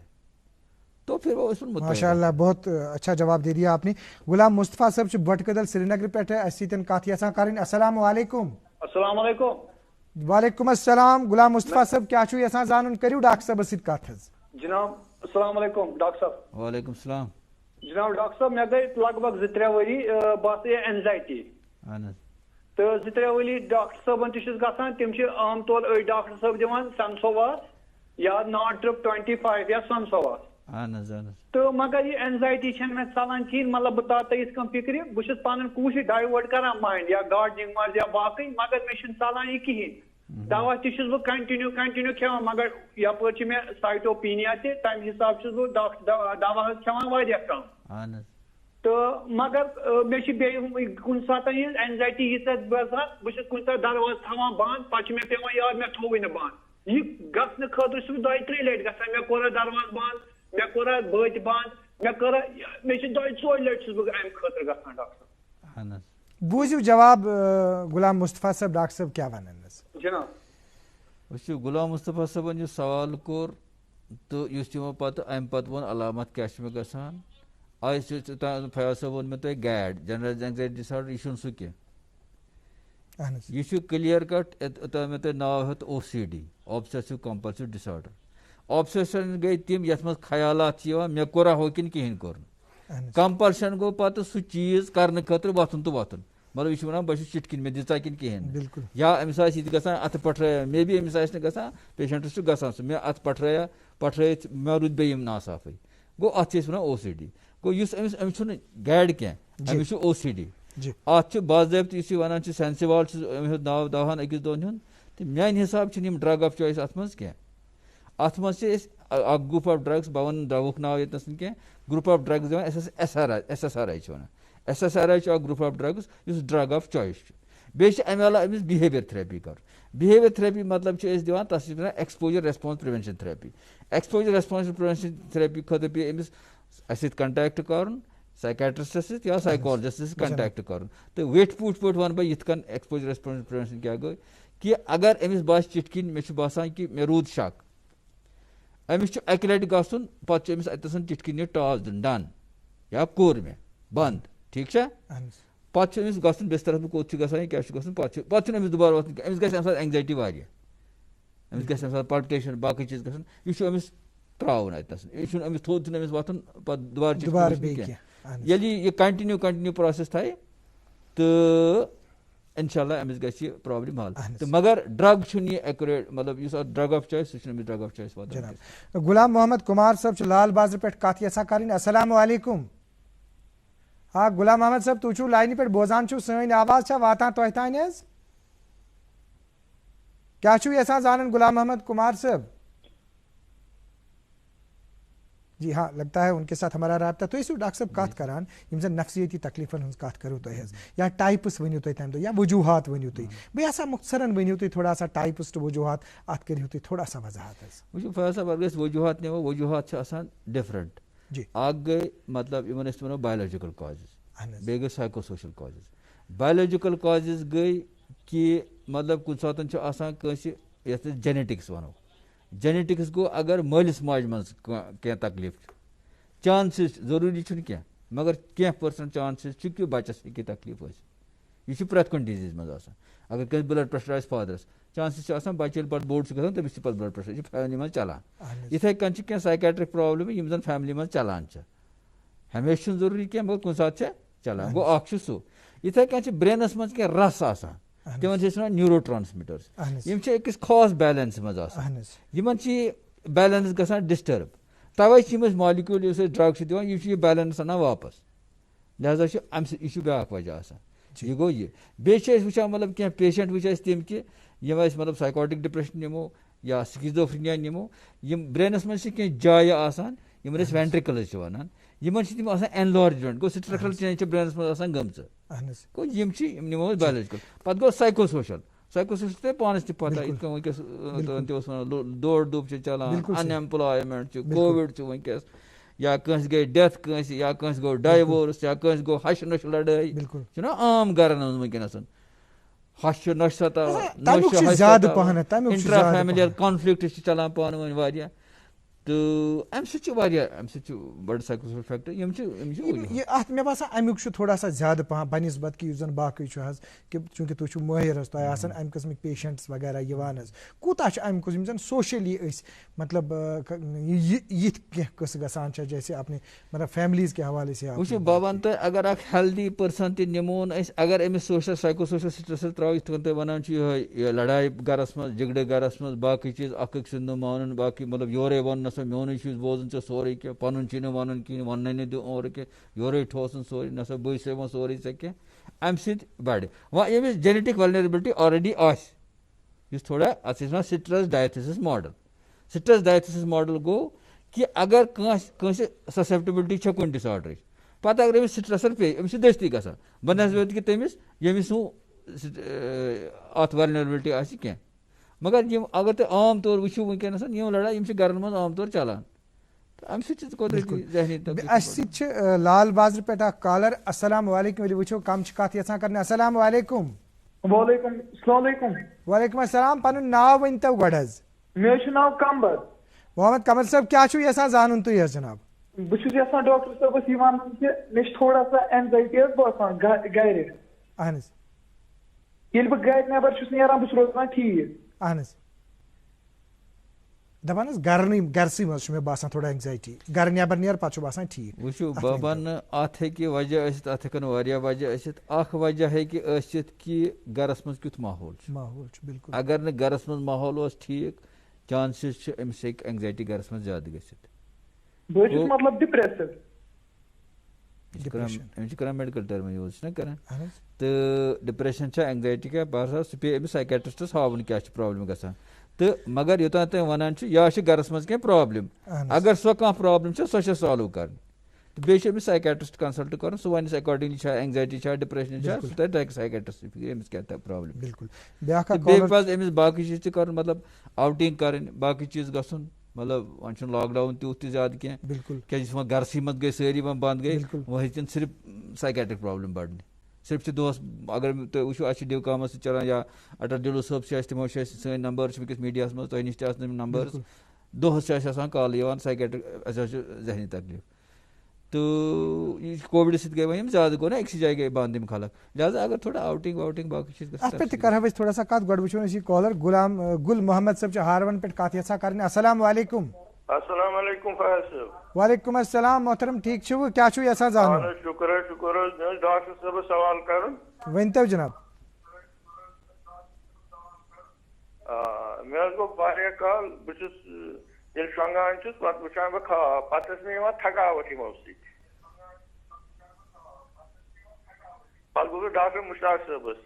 تو پھر وہ اس میں ماشاء اللہ بہت اچھا جواب دے دیا آپ نے غلام مصطفیٰ صاحب چھِ بٹہٕ کدل سری نگر پٮ۪ٹھ اَسہِ سۭتۍ کتھ یژھان کرٕنۍ السلام علیکم السلام علیکم وعلیکم السلام غلام مصطفیٰ صاب کیٛاہ چھُو یژھان زانُن کٔرِو ڈاکٹر صٲبس سۭتۍ کتھ حظ جناب السلام علیکم ڈاکٹر صاحب وعلیکم السلام جناب ڈاکٹر صاحب مےٚ گٔے لگ بگ 2-3 ؤری بہٕ آسہٕ اینزایٹی تہٕ 2-3 ؤری ڈاکٹر صٲبن تہِ چھُس گژھان تِم چھِ عام طور أڑۍ ڈاکٹر صٲب دِوان سنسوواس یا ناٹ ٹرپ 25 یا سنسوواس تہٕ مگر یہِ اینزایٹی چھنہٕ مےٚ ژلان کِہیٖنۍ مطلب بہٕ تارٕ تۄہہِ یِتھ کٔنۍ فِکرِ بہٕ چھُس پنٕنۍ کوٗشِش ڈایوٲٹ کران مایِنڈ یا گاڈنِنٛگ منٛز یا باقٕے مگر مےٚ چھُنہٕ ژلان یہِ کِہیٖنۍ دوا تہِ چھُس بہٕ کنٹِنیوٗ کھٮ۪وان مگر یپٲرۍ چھِ مےٚ سایٹوپینیا تہِ تمہِ حساب چھُس بہٕ دوا حظ کھٮ۪وان واریاہ کم تہٕ مگر مےٚ چھِ بیٚیہِ کُنہِ ساتہٕ یہِ اینزایٹی ییٖژاہ باسان بہٕ چھُس کُنہِ ساتہٕ دروازٕ تھاوان بنٛد پتہٕ چھُ مےٚ پیٚوان یاد مےٚ تھووُے نہٕ بنٛد یہِ گژھنہٕ خٲطرٕ چھُس بہٕ 2-3 لٹہِ گژھان مےٚ کوٚر دروازٕ بنٛد مےٚ کوٚر بٔتۍ بنٛد مےٚ چھِ 2-4 لٹہِ چھُس بہٕ امہِ خٲطرٕ گژھان ڈاکٹر صٲب بوٗزِو جواب غلام مصطفیٰ صٲب ڈاکٹر صٲب کیٛاہ ونان حظ جناب وٕچھِو غلام مصطفیٰ صٲبن یُس سوال کوٚر تہٕ یُس تِمو پتہٕ امہِ پتہٕ ووٚن علامت کیٛاہ چھِ مےٚ گژھان فیاض صٲب ووٚن مےٚ تۄہہِ گیڈ جنرل اینزایٹی ڈِسآرڈر یہِ چھُنہٕ سُہ کینٛہہ یہِ چھُ کلیر کٹ اوٚتام مےٚ تۄہہِ ناو ہیوٚت OCD آبسیسِو کمپلسِو ڈِسآرڈر آبسیشن گٔے تِم یتھ منٛز خیالات چھِ یِوان مےٚ کوٚرا ہُہ کِنہٕ کِہینۍ کوٚر نہٕ کمپلشن گوٚو پتہٕ سُہ چیٖز کرنہٕ خٲطرٕ وۄتھُن تہٕ وۄتھُن مطلب یہ ونان بہت چٹھ کن مے دژا کن کہین بالکل یا امس گژھان اتھ پٹھریا مے بی امس گژھان پیشنٹس گژھان سہ مے اتھ پٹھریا پٹھرٲیِتھ مے روٗدۍ بیٚیہِ یِم ناصافٕے گوٚو اتھ چھِ أسۍ ونان او سی ڈی گوٚو یُس أمِس چھُنہٕ گاڑِ کینٛہہ أمِس چھُ او سی ڈی اتھ چھُ باضٲبطہٕ یُس یہِ ونان چھِ سینسِوال چھُ أمۍ ہیوٚت ناو دَہَن أکِس دۄن ہُنٛد تہٕ میٛانہِ حِساب چھِنہٕ یِم ڈرٛگ آف چویِس اتھ منٛز کینٛہہ اتھ منٛز چھِ أسۍ اکھ گرُپ آف ڈرٛگٕس بہٕ ونہٕ ڈرٛگُک ناو ییٚتنَس نہٕ کینٛہہ گرُپ آف ڈرٛگٕس دِوان ایس ایس آر آی چھِ ونان ایس ایس آر آی چھُ اکھ گرُپ آف ڈرٛگٕس یُس ڈرٛگ آف چویِس چھُ بیٚیہِ چھِ امہِ علاوٕ أمِس بِہیویَر تھرٛیپی کَرُن بِہیویَر تھرٛیپی مطلب چھِ أسۍ دِوان تَتھ چھِ وَنان ایٚکسپوجَر ریسپانس پرٛوینشَن تھرٛیپی ایٚکسپوجَر ریسپانس پرٛوینشَن تھرٛیپی خٲطرٕ پیٚیہِ أمِس اَسہِ سۭتۍ کَنٹیکٹ کَرُن سایکیٹرٛسٹَس سۭتۍ یا سایکالجِسٹَس سۭتۍ کَنٹیکٹ کَرُن تہٕ ویٹھۍ پوٗٹھۍ پٲٹھۍ وَنہٕ بہٕ یِتھ کٔنۍ ایٚکسپوجَر ریسپانس پرٛوینشَن کیٛاہ گوٚو کہِ اگر أمِس باسہِ چِٹھ کِنۍ مےٚ چھُ باسان کہِ مےٚ روٗد شک أمِس چھُ اَکہِ لَٹہِ گژھُن پَتہٕ چھُ أمِس اَتٮ۪تھ چِٹھ کِنۍ یہِ ٹاس دیُن ڈَن یا کوٚر مےٚ بنٛد ٹھیٖک چھا پَتہٕ چھُ أمِس گژھُن بِسترَس منٛز کوٚت چھُ گژھان یہِ کیٛاہ چھُ گژھُن پَتہٕ چھُنہٕ أمِس دُبارٕ وۄتھُن کینٛہہ أمِس گژھِ اَمہِ ساتہٕ اینگزایٹی واریاہ أمِس گژھِ اَمہِ ساتہٕ پَلپِٹیشَن باقٕے چیٖز گژھن یہِ چھُ أمِس ترٛاوُن اَتٮ۪تھ یہِ چھُنہٕ أمِس تھوٚد چھُنہٕ أمِس وۄتھُن پَتہٕ دُبارٕ کینٛہہ ییٚلہِ یہِ کَنٹِنیوٗ پرٛوسیس تھایہِ تہٕ اِنشاء اللہ أمِس گژھِ یہِ پرٛابلِم حل تہٕ مگر ڈرٛگ چھُنہٕ یہِ ایکوریٹ مطلب یُس اَتھ ڈرٛگ آف چویِس سُہ چھُنہٕ أمِس ڈرٛگ آف چویِس واتان. غلام محمد کُمار صٲب چھِ لال بازرٕ پٮ۪ٹھ کَتھ یَژھان کَرٕنۍ. السلام علیکُم. آ غلام محمد صٲب تُہۍ چھُو لاینہِ پٮ۪ٹھ بوزان چھُو سٲنۍ آواز چھا واتان تۄہہِ تانۍ حظ کیٛاہ چھُو یژھان زانُن غلام محمد کُمار صٲب؟ جی ہاں لگتا ہے ان کے ساتھ ہمارا رابطہ تُہۍ ٲسِو ڈاکٹر صٲب کَتھ کَران یِم زَن نفسیٲتی تکلیٖفن ہٕنٛز کَتھ کَرو تۄہہِ حظ یا ٹایپٕس ؤنِو تُہۍ تَمہِ دۄہ یا وجوٗہات ؤنِو تُہۍ بیٚیہِ ہسا مُختصرن ؤنِو تُہۍ تھوڑا سا ٹایپٕس تہٕ وجوٗہات اَتھ کٔرِو تُہۍ تھوڑا سا وضاحت حظ. وٕچھِو فیاض صٲب اگر أسۍ وجوٗہات نِمو وجوٗہات چھِ آسان ڈِفرنٹ اکھ گٔے مطلب یِمن أسۍ وَنو بایولوجِکل کازِز بیٚیہِ گٔے سایکو سوشل کازِز. بایولوجِکل کازِز گٔے کہِ مطلب کُنہِ ساتہٕ چھُ آسان کٲنٛسہِ یَتھ أسۍ جینیٹِکٕس وَنو جینیٹِکٕس گوٚو اگر مٲلِس ماجہِ منٛز کینٛہہ تکلیٖف چھُ چانسِز ضروٗری چھُنہٕ کینٛہہ مگر کینٛہہ % چانسِز چھِ کہِ بَچَس ہیٚکہِ تکلیٖف ٲسِتھ یہِ چھُ پرٛٮ۪تھ کُنہِ ڈِزیٖز منٛز آسان. اگر کٲنٛسہِ بٕلڈ پرٛیشر آسہِ فادرَس چانسِز چھِ آسان بَچہِ ییٚلہِ پَتہٕ بوٚڑ چھُ گژھان تٔمِس چھِ پَتہٕ بٕلڈ پرٛیشر یہِ چھُ فیملی منٛز چلان. یِتھَے کٔنۍ چھِ کینٛہہ سایکیٹرِک پرٛابلِمہٕ یِم زَن فیملی منٛز چلان چھِ ہمیشہِ چھُنہٕ ضروٗری کینٛہہ مگر کُنہِ ساتہٕ چھےٚ چلان گوٚو اکھ چھُ سُہ. یِتھَے کٔنۍ چھِ برٛینَس منٛز کینٛہہ رَس آسان تِمن چھِ أسۍ وَنان نیوٗرو ٹرانسمِٹٲرٕس یِم چھِ أکِس خاص بیلَنسہِ منٛز آسان یِمن چھِ یہِ بیلَنس گژھان ڈِسٹٔرٕب تَوَے چھِ یِم أسۍ مالِکیوٗل یُس أسۍ ڈرٛگ چھِ دِوان یہِ چھُ یہِ بیلَنس اَنان واپَس لہٰذا چھُ اَمہِ سۭتۍ یہِ چھُ بیٛاکھ وجہ آسان. یہِ گوٚو یہِ بیٚیہِ چھِ أسۍ وٕچھان مطلب کینٛہہ پیشَنٹ وٕچھ اَسہِ تِم کہِ یِم أسۍ مطلب سایکاٹِک ڈِپریشن نِمو یا سِکِزوفرینیا نِمو یِم برٛینَس منٛز چھِ کینٛہہ جایہِ آسان یِمن أسۍ وینٹرِکٕلٕز چھِ وَنان یِمن چھِ تِم آسان اینلارجمنٹ گوٚو سٹرکچرل چینج چھِ برٛینَس منٛز آسان گٔمژٕ گوٚو یِم چھِ یِم نِمو أسۍ بایولوجِکل. پَتہٕ گوٚو سایکو سوشل چھِ تۄہہِ پانَس تہِ پَتہ یِتھ کٔنۍ وٕنکیٚس تہِ اوس وَنان دورٕ دوٚپ چھِ چلان اَن ایمپلایمینٹ چھُ کووِڈ چھُ وٕنکیٚس یا کٲنٛسہِ گٔے ڈیتھ کٲنٛسہِ یا کٲنٛسہِ گوٚو ڈایوٲرٕس یا کٲنٛسہِ گوٚو ہَشہِ نۄشہِ لڑٲے چھُنہ عام گرن منٛز وٕنکیٚنس ہَش چھُ نۄشہِ سَتاوان اِنٹرا فیمِلیَر کانفلِکٹ چھِ چلان پانہٕ ؤنۍ واریاہ تہٕ اَمہِ سۭتۍ چھِ واریاہ اَمہِ سۭتۍ چھُ بَڑٕ سایکوسوشل فیکٹر یِم چھِ اَتھ مےٚ باسان اَمیُک چھُ تھوڑا سا زیادٕ پَہم بَنسبت کہِ یُس زَن باقٕے چھُ حظ کہِ چوٗنٛکہِ تُہۍ چھِو مٲہِر حظ تۄہہِ آسان اَمہِ قٕسمٕکۍ پیشَنٹٕس وغیرہ یِوان حظ کوٗتاہ چھُ اَمہِ قٕسم یِم زَن سوشلی أسۍ مطلب یِتھ کینٛہہ قٕصہٕ گژھان چھِ جیسے اپنے مطلب فیملیٖز کہِ حوالے سے وٕچھِو بہٕ وَنہٕ تۄہہِ اگر اکھ ہیلدی پٔرسَن تہِ نِمون أسۍ اگر أمِس سوشل سایکو سوشل سٹرٛسَس ترٛاوو یِتھ کٔنۍ تُہۍ وَنان چھِ یِہوے لڑایہِ گرَس منٛز جگڑٕ گرَس منٛز باقٕے چیٖز اکھ أکۍ سُنٛد نہٕ مانُن باقٕے مطلب یورے وَنُن نسا میونٕے چھُس بوزُن ژےٚ سورُے کینٛہہ پَنُن چھُے نہٕ وَنُن کِہیٖنۍ وَننٕے نہٕ دِیُن اورٕ کینٛہہ یورے ٹھوسُن سورُے نسا بٕے چھُسے وۄنۍ سورُے ژےٚ کینٛہہ اَمہِ سۭتۍ بَڑِ وۄنۍ ییٚمِس جینیٹِک وَلنریبلٹی آلریڈی آسہِ یُس تھوڑا اَتھ چھِ أسۍ وَنان سٹرس ڈایتھسِس ماڈل. سٹرس ڈایتھسِس ماڈل گوٚو کہِ اگر کٲنٛسہِ سسیپٹِبلٹی چھےٚ کُنہِ ڈِس آرڈرٕچ پَتہٕ اگر أمِس سٹرٛسر پیٚیہِ أمِس چھِ دٔستی گژھان بَنسبت کہِ تٔمِس ییٚمِس نہٕ اَتھ وَلنریبلٹی آسہِ کینٛہہ مگر یِم اگر تُہۍ عام طور وٕچھِو وٕنکیٚنَس یِم لڑایہِ یِم چھِ گرن منٛز عام طور چلان اَمہِ سۭتۍ چھِ قۄدرٔتی ذہنی اَسہِ سۭتۍ چھِ لال بازرٕ پٮ۪ٹھ اکھ کالر. السلام علیکُم. ؤلِو وٕچھو کَم چھِ کَتھ یژھان کَرٕنۍ. السلام علیکُم. وعلیکُم السلام علیکُم. وعلیکُم السلام. پَنُن ناو ؤنۍتو گۄڈٕ حظ. مےٚ حظ چھُ ناو قمر. محمد قمر صٲب کیٛاہ چھُو یژھان زانُن تُہۍ حظ جِناب؟ بہٕ چھُس یژھان ڈاکٹر صٲبَس یہِ وَنُن کہِ مےٚ چھِ تھوڑا سا اینزایٹی حظ باسان گرِ. اہن حظ. ییٚلہِ بہٕ گرِ نٮ۪بر چھُس نیران بہٕ چھُس روزان ٹھیٖک. اہن حظ. دپان گرسے مز میں باسان تھوڑا اینگزائٹی گھر نیبر نیر پتہ باسان ٹھیک وچھو بابن ات ہیکہ وجہ ٲسِتھ اتھ ہیکن واریاہ وجہ ٲسِتھ اکھ وجہ ہیکہ ٲسِتھ کہ گرس مز کیُتھ ماحول چھُ بالکل اگر نہٕ گرس مز ماحول اوس ٹھیک چانسز چھِ أمِس ہیکہِ اینگزایٹی گرس مز زیادٕ گٔژھِتھ مطلب ڈپریسو أمِس چھِ کران میڈیکل ٹرم یوٗز چھِنہ کران تہٕ ڈپریشن چھا اینگزایٹی کیٛاہ باسان سُہ پیٚیہِ أمِس سایکیٹرسٹس ہاوُن کیٛاہ چھِ پرابلم گژھان تہٕ مگر یوٚتام تُہۍ وَنان چھِ یا چھِ گرس منٛز کینٛہہ پرابلم اگر سۄ کانٛہہ پرابلم چھِ سۄ چھِ سالو کرٕنۍ تہٕ بیٚیہِ چھِ أمِس سایکیٹرسٹ کنسلٹ کرُن سُہ وَنہِ ایکاڈنگلی چھا اینگزایٹی چھا ڈپریشن چھا سُہ تَرِ سایکیٹرسٹ فِکرِ أمِس کیٛاہ پرابلم بالکل بیٚیہِ پَزِ أمِس باقٕے چیٖز تہِ کَرُن مطلب آوٹِنگ کَرٕنۍ باقٕے چیٖز گژھُن مطلب وۄنۍ چھُنہٕ لاک ڈاوُن تیوٗت تہِ زیادٕ کینٛہہ بالکل کیٛازِ وۄنۍ گرسٕے منٛز گٔے سٲری وۄنۍ بنٛد گٔے وۄنۍ ہیٚژٕن صرف سایکیٹرک پرابلم بڑنہِ صرف چھِ دۄہس اگر تُہۍ وٕچھو اَسہِ چھِ ڈِوکامَس سۭتۍ چلان یا اٹل ڈِلو صٲب چھِ اَسہِ تِمو چھِ اَسہِ سٲنۍ نمبر چھِ وٕنکٮ۪س میٖڈیاہَس منٛز تۄہہِ نِش تہِ آسن یِم نمبٲرٕز دۄہس چھِ اَسہِ آسان کالہٕ یِوان سایکیٹرک اَسہِ حظ چھُ ذہنی تکلیٖف تہٕ یہِ کووِڈ سۭتۍ گٔے وۄنۍ یِم زیادٕ گوٚو نا أکسٕے جایہِ گٔے بنٛد یِم خلق لہٰذا اگر تھوڑا آوٹِنگ واوٹِنگ باقٕے چیٖز اتھ پٮ۪ٹھ تہِ کرہو أسۍ تھوڑا سا کتھ گۄڈٕ وٕچھو أسۍ یہِ کالر گُل محمد صٲب چھِ ہاروَن پٮ۪ٹھ کتھ یژھان کرٕنۍ السلام علیکم. السلام علیکم فیاض صٲب. وعلیکم السلام محترم ٹھیک چھِوٕ کیٛاہ چھُو یژھان زانُن؟ شُکر حظ شُکر حظ مےٚ اوس ڈاکٹر صٲبس سوال کرُن. ؤنۍتو جناب. مےٚ حظ گوٚو واریاہ کال بہٕ چھُس ییٚلہِ شۄنٛگان چھُس پتہٕ وٕچھان بہٕ خاب پتہٕ ٲس مےٚ یِوان تھکاوٹ یِمو سۭتۍ پتہٕ گوٚو بہٕ ڈاکٹر مُشتاق صٲبس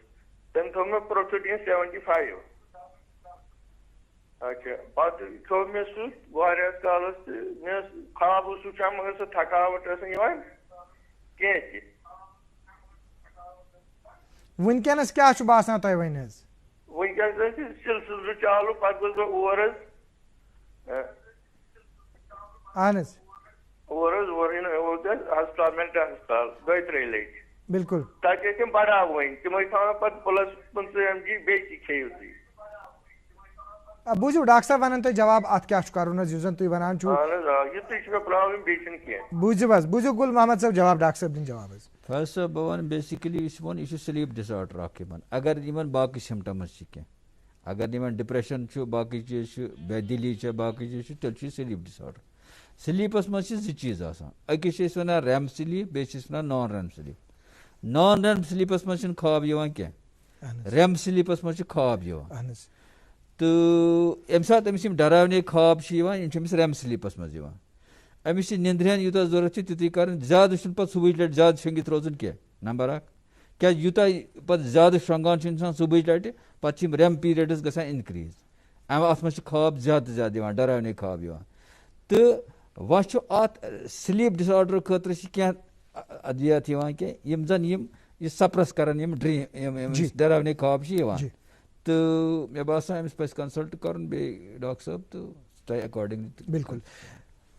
تٔمۍ تھوٚو مےٚ پروفِٹیٖن 75. اچھا پتہٕ کھیوٚو مےٚ سُہ واریاہس کالس تہٕ مےٚ ٲس خاب اوس وٕچھان مگر سۄ تھکاوٹ ٲس نہٕ یِوان کینٛہہ تہِ. وٕنکٮ۪نس کیٛاہ چھُ باسان تۄہہِ وۄنۍ حظ؟ وٕنکٮ۪نس ٲسۍ سِلسِلہٕ چالوٗ پتہٕ گوٚس بہٕ اور حظ اہن حظ اور ہسپتال مینٹل ہسپتال 2-3 لٹہِ بالکل تتہِ ٲسۍ تِم بڑاوٕنۍ تِم ٲسۍ تھاوان پتہٕ +15 mg بیٚیہِ تہِ کھیٚیِو تُہۍ. بوٗزِو ڈاکٹر صٲب ونن تۄہہِ جواب اتھ کیٛاہ چھُ کرُن حظ یُس زن تُہۍ ونان چھِو. اہن حظ آ یِتُے چھُ مےٚ پرابلم بیٚیہِ چھُنہٕ کینٛہہ. بوٗزِو حظ بوٗزِو گُل محمد صٲب جواب ڈاکٹر صٲب دِنۍ جواب حظ. فیض صٲب بہٕ وَنہٕ بیسِکلی یُس ووٚن یہِ چھُ سِلیٖپ ڈِس آرڈر اکھ یِمن اگر یِمن باقٕے سِمٹمٕز چھِ کینٛہہ اگر یِمن ڈِپریشن چھُ باقٕے چیٖز چھِ بے دِلی چھےٚ باقٕے چیٖز چھِ تیٚلہِ چھُ یہِ سِلیٖپ ڈِس آرڈر. سِلیٖپس منٛز چھِ 2 چیٖز آسان أکِس چھِ أسۍ وَنان ریم سِلیٖپ بیٚیہِ چھِ أسۍ وَنان naan RAM sleep. Naan RAM سِلیٖپس منٛز چھِنہٕ خواب یِوان کینٛہہ ریم سِلیٖپس منٛز چھِ خواب یِوان تہٕ ییٚمہِ ساتہٕ أمِس یِم ڈراونے خواب چھِ یِوان یِم چھِ أمِس ریم سِلیٖپس منٛز یِوان. أمِس چھِ نِندرِ ہن یوٗتاہ ضوٚرتھ چھِ تیُتُے کَرٕنۍ زیادٕ چھُنہٕ پَتہٕ صُبحٕچ لَٹہِ زیادٕ شۄنٛگِتھ روزُن کینٛہہ نمبر 1 کیٛازِ یوٗتاہ پَتہٕ زیادٕ شۄنٛگان چھُ اِنسان صُبحٕچ لَٹہِ پَتہٕ چھِ یِم ریم پیٖریڈٕز گژھان اِنکریٖز اَتھ منٛز چھِ خواب زیادٕ زیادٕ یِوان ڈراونے خواب یِوان. تہٕ وۄنۍ چھُ اَتھ سِلیٖپ ڈِس آرڈر خٲطرٕ چھِ کینٛہہ ادوِیات یِوان کینٛہہ یِم زَن یِم یہِ سپرس کران یِم ڈرٛیٖم یِم ڈراونے خواب چھِ یِوان تہٕ مےٚ باسان أمِس پَزِ کنسلٹ کرُن بیٚیہِ ڈاکٹر صٲب تہٕ تۄہہِ اکاڈنگلی. بالکل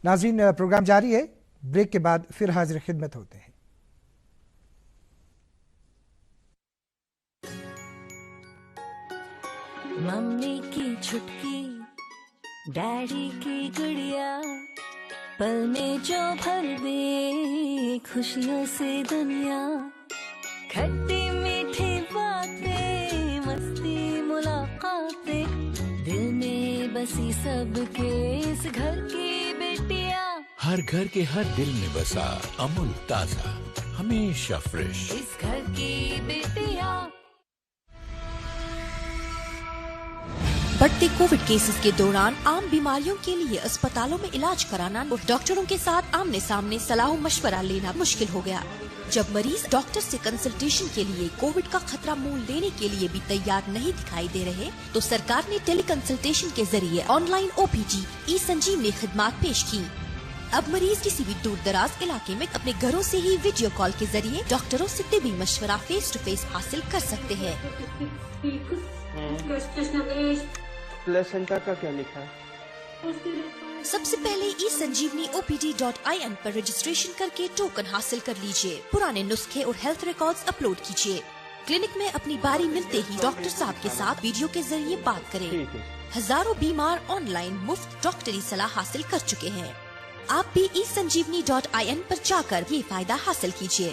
ناظرین پروگرام جاری ہے بریک کے بعد پھر حاضر خدمت ہوتے ہیں. ممی کی چھٹکی ڈیڈی کی گڑیا پل میں جو بھر دے خوشیوں سے دنیا کھٹی میٹھی باتیں مستی ملاقاتیں دل میں بسی سب کے اس گھر کی بیٹیاں ہر گھر کے ہر دل میں بسا امول تازہ ہمیشہ فریش اس گھر کی بیٹیاں. بڑھتے کووڈ کیسز کے دوران عام بیماریوں کے لیے اسپتالوں میں علاج کرانا اور ڈاکٹروں کے ساتھ آمنے سامنے صلاح و مشورہ لینا مشکل ہو گیا. جب مریض ڈاکٹر سے کنسلٹیشن کے لیے کووڈ کا خطرہ مول لینے کے لیے بھی تیار نہیں دکھائی دے رہے تو سرکار نے ٹیلی کنسلٹیشن کے ذریعے آن لائن OPD ای سنجیونی خدمات پیش کی. اب مریض کسی بھی دور دراز علاقے میں اپنے گھروں سے ہی ویڈیو کال کے ذریعے ڈاکٹروں سے طبی مشورہ فیس ٹو فیس حاصل کر سکتے ہیں. پلیسنٹا کا کیا لکھا ہے؟ سب سے پہلے ای سنجیونی OPD.in پر رجسٹریشن کر کے ٹوکن حاصل کر لیجئے. پرانے نسخے اور ہیلتھ ریکارڈز اپلوڈ کیجئے. کلینک میں اپنی باری ملتے ہی ڈاکٹر صاحب کے ساتھ ویڈیو کے ذریعے بات کریں. ہزاروں بیمار آن لائن مفت ڈاکٹری صلاح حاصل کر چکے ہیں. آپ بھی ای سنجیونی.in پر جا کر یہ فائدہ حاصل کیجئے.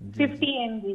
50 mg,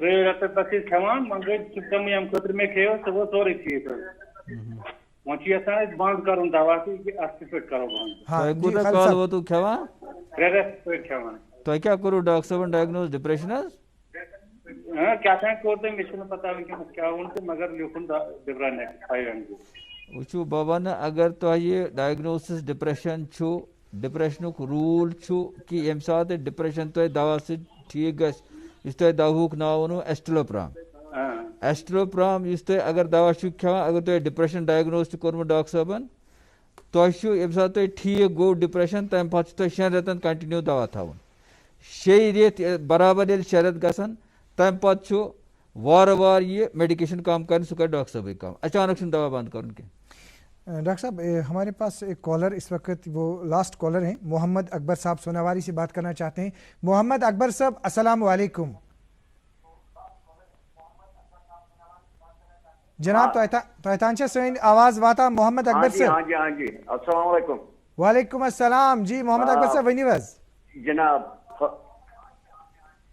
3 رٮ۪تہٕ پٮ۪ٹھٕ کھٮ۪وان وۄنۍ گٔے سِمپٹَم ییٚمہِ خٲطرٕ مےٚ کھیٚیو سُہ گوٚو سورُے ٹھیٖک حظ وۄنۍ چھِ یژھان أسۍ بنٛد کَرُن دوا تہٕ یہِ اَتھ کِتھ پٲٹھۍ کَرو بنٛد تۄہہِ کوٗتاہ کال ووتوٕ کھٮ۪وان 3 رٮ۪تھ پٲٹھۍ کھٮ۪وان تۄہہِ کیٛاہ کوٚروٕ ڈاکٹر صٲبن ڈایگنوز ڈِپریشن حظ کیٛاہ تام کوٚر تٔمۍ مےٚ چھُنہٕ پتہ وٕنکٮ۪نس کیٛاہ ووٚن تہٕ مگر لیوٗکھُن ڈِپرٛانٮ۪کس 5 mg وٕچھِو بہٕ وَنہٕ اگر تۄہہِ ڈایگنوسِس ڈِپریشن چھُ ڈِپریشنُک روٗل چھُ کہِ ییٚمہِ ساتہٕ ڈِپریشن تۄہہِ دوا سۭتۍ ٹھیٖک گژھِ یُس تۄہہِ دَوہُک ناو ووٚنوٕ ایسٹروپرام یُس تۄہہِ اگر دوا چھُو کھٮ۪وان اگر تۄہہِ ڈِپریشن ڈایگنوز تہِ کوٚرمُت ڈاکٹر صٲبن تۄہہِ چھُ ییٚمہِ ساتہٕ تۄہہِ ٹھیٖک گوٚو ڈِپریشن تَمہِ پتہٕ چھُ تۄہہِ 6 رٮ۪تن کنٹِنیوٗ دوا تھاوُن 6 رٮ۪تھ برابر ییٚلہِ 6 رٮ۪تھ گژھن تَمہِ پتہٕ چھُ وارٕ وارٕ یہِ میڈِکیشن کم کرٕنۍ سُہ کرِ ڈاکٹر صٲبٕے کم اچانک چھُنہٕ دوا بند کرُن کینٛہہ ڈاکٹر صاحب ہمارے پاس ایک کالر اس وقت وہ لاسٹ کالر ہیں محمد اکبر صاحب سوناواری سے بات کرنا چاہتے ہیں محمد اکبر صاحب السلام علیکم جناب تۄہہِ چھا سٲنۍ آواز واتان محمد اکبر صاحب ہاں جی السلام علیکم وعلیکم السلام جی محمد اکبر صاحب ؤنِو حظ جناب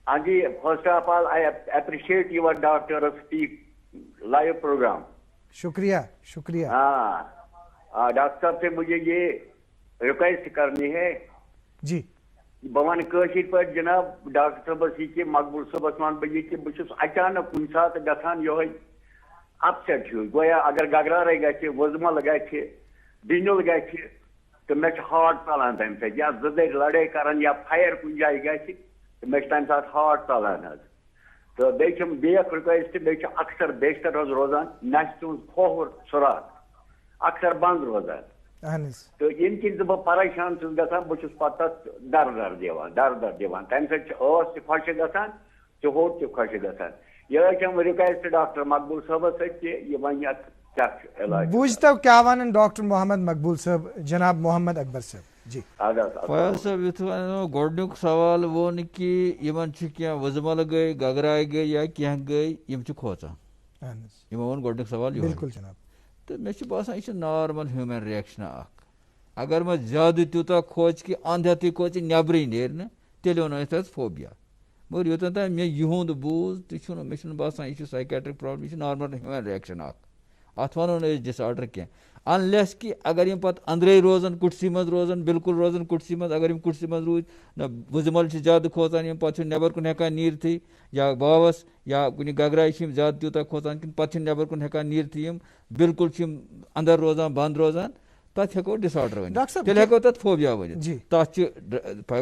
ہاں جی first of all I appreciate your doctor speak live program شکریہ شکریہ ہاں ڈاکٹر صاحب سے مجھے یہ ریکویسٹ کرنی ہے جی بہ ون کٲشِر پٲٹھۍ جناب ڈاکٹر صٲبس یہ کہ مقبول صٲبس ون بہ یہ کہ بہ چھُس اچانک کُنہِ ساتہٕ گژھان یہوے اپسیٹ ہیوٗ گویا اگر گگرارے گژھِ وُزمل گژھِ ڈِنِل گژھِ تہٕ مےٚ چھُ ہارٹ ژلان تمہِ سۭتۍ یا زٕ دٔرۍ لڑٲے کران یا فایر کُنہِ جایہِ گژھِ تہٕ مےٚ چھُ تمہِ ساتہٕ ہارٹ ژلان حظ تہٕ بیٚیہِ چھُم بیٛاکھ رِکویسٹ بیٚیہِ چھُ اکثر بیشتر حظ روزان نَسہِ ہُنٛد کھووُر سُراخ اکثر بنٛد روزان تہٕ ییٚمہِ کِنۍ بہٕ پریشان چھُس گژھان بہٕ چھُس پتہٕ تتھ در دِوان تمہِ سۭتۍ چھِ ٲس تہِ خۄشک گژھان تہٕ ہوٚٹ تہِ خۄشک گژھان یہ چھم رِکویسٹ ڈاکٹر مقبول صٲبس سۭتۍ کہ یہ ون اتھ کیاہ چھُ علاج بوٗزتو کیٛاہ ونان ڈاکٹر محمد مقبول صٲب جناب محمد اکبر صٲب جی فیاض صٲب یُتھ وَنو گۄڈنیُک سوال ووٚن کہِ یِمن چھِ کینٛہہ وُزمل گٔے گگراے گٔے یا کینٛہہ گٔے یِم چھِ کھوژان یِمو ووٚن گۄڈنیُک سوال بِلکُل جناب تہٕ مےٚ چھُ باسان یہِ چھِ نارمل ہیوٗمن رِیکشنا اکھ اگر مےٚ زیادٕ تیوٗتاہ کھوژِ کہِ انٛد ہٮ۪تھٕے کھوژِ نٮ۪برٕے نیرِ نہٕ تیٚلہِ وَنو أسۍ تتھ فوبیا مگر یوٚتن تام مےٚ یِہُنٛد بوٗز تہِ چھُنہٕ مےٚ چھُنہٕ باسان یہِ چھُ سایکیٹرک پرابلم یہِ چھُ نارمل ہیوٗمن رِیکشن اکھ اتھ ونو نہٕ أسۍ ڈِس آرڈر کینٛہہ انلیس کہِ اگر یِم پتہٕ أنٛدرے روزان کُٹھسٕے منٛز روزان بِلکُل روزان کُٹھسٕے منٛز اگر یِم کُٹھسٕے منٛز روٗدۍ نہ وُزمل چھِ زیادٕ کھوژان یِم پتہٕ چھِ نٮ۪بر کُن ہٮ۪کان نیٖرتھٕے یا باوس یا کُنہِ گگراے چھِ یِم زیادٕ تیوٗتاہ کھوژان کِنہٕ پتہٕ چھِنہٕ نٮ۪بر کُن ہٮ۪کان نیٖرتھٕے یِم بِلکُل چھِ یِم انٛدر روزان بنٛد روزان تتھ ہٮ۪کو ڈِس آرڈر ؤنِتھ تیٚلہِ ہٮ۪کو تتھ فوبیا ؤنِتھ تتھ چھِ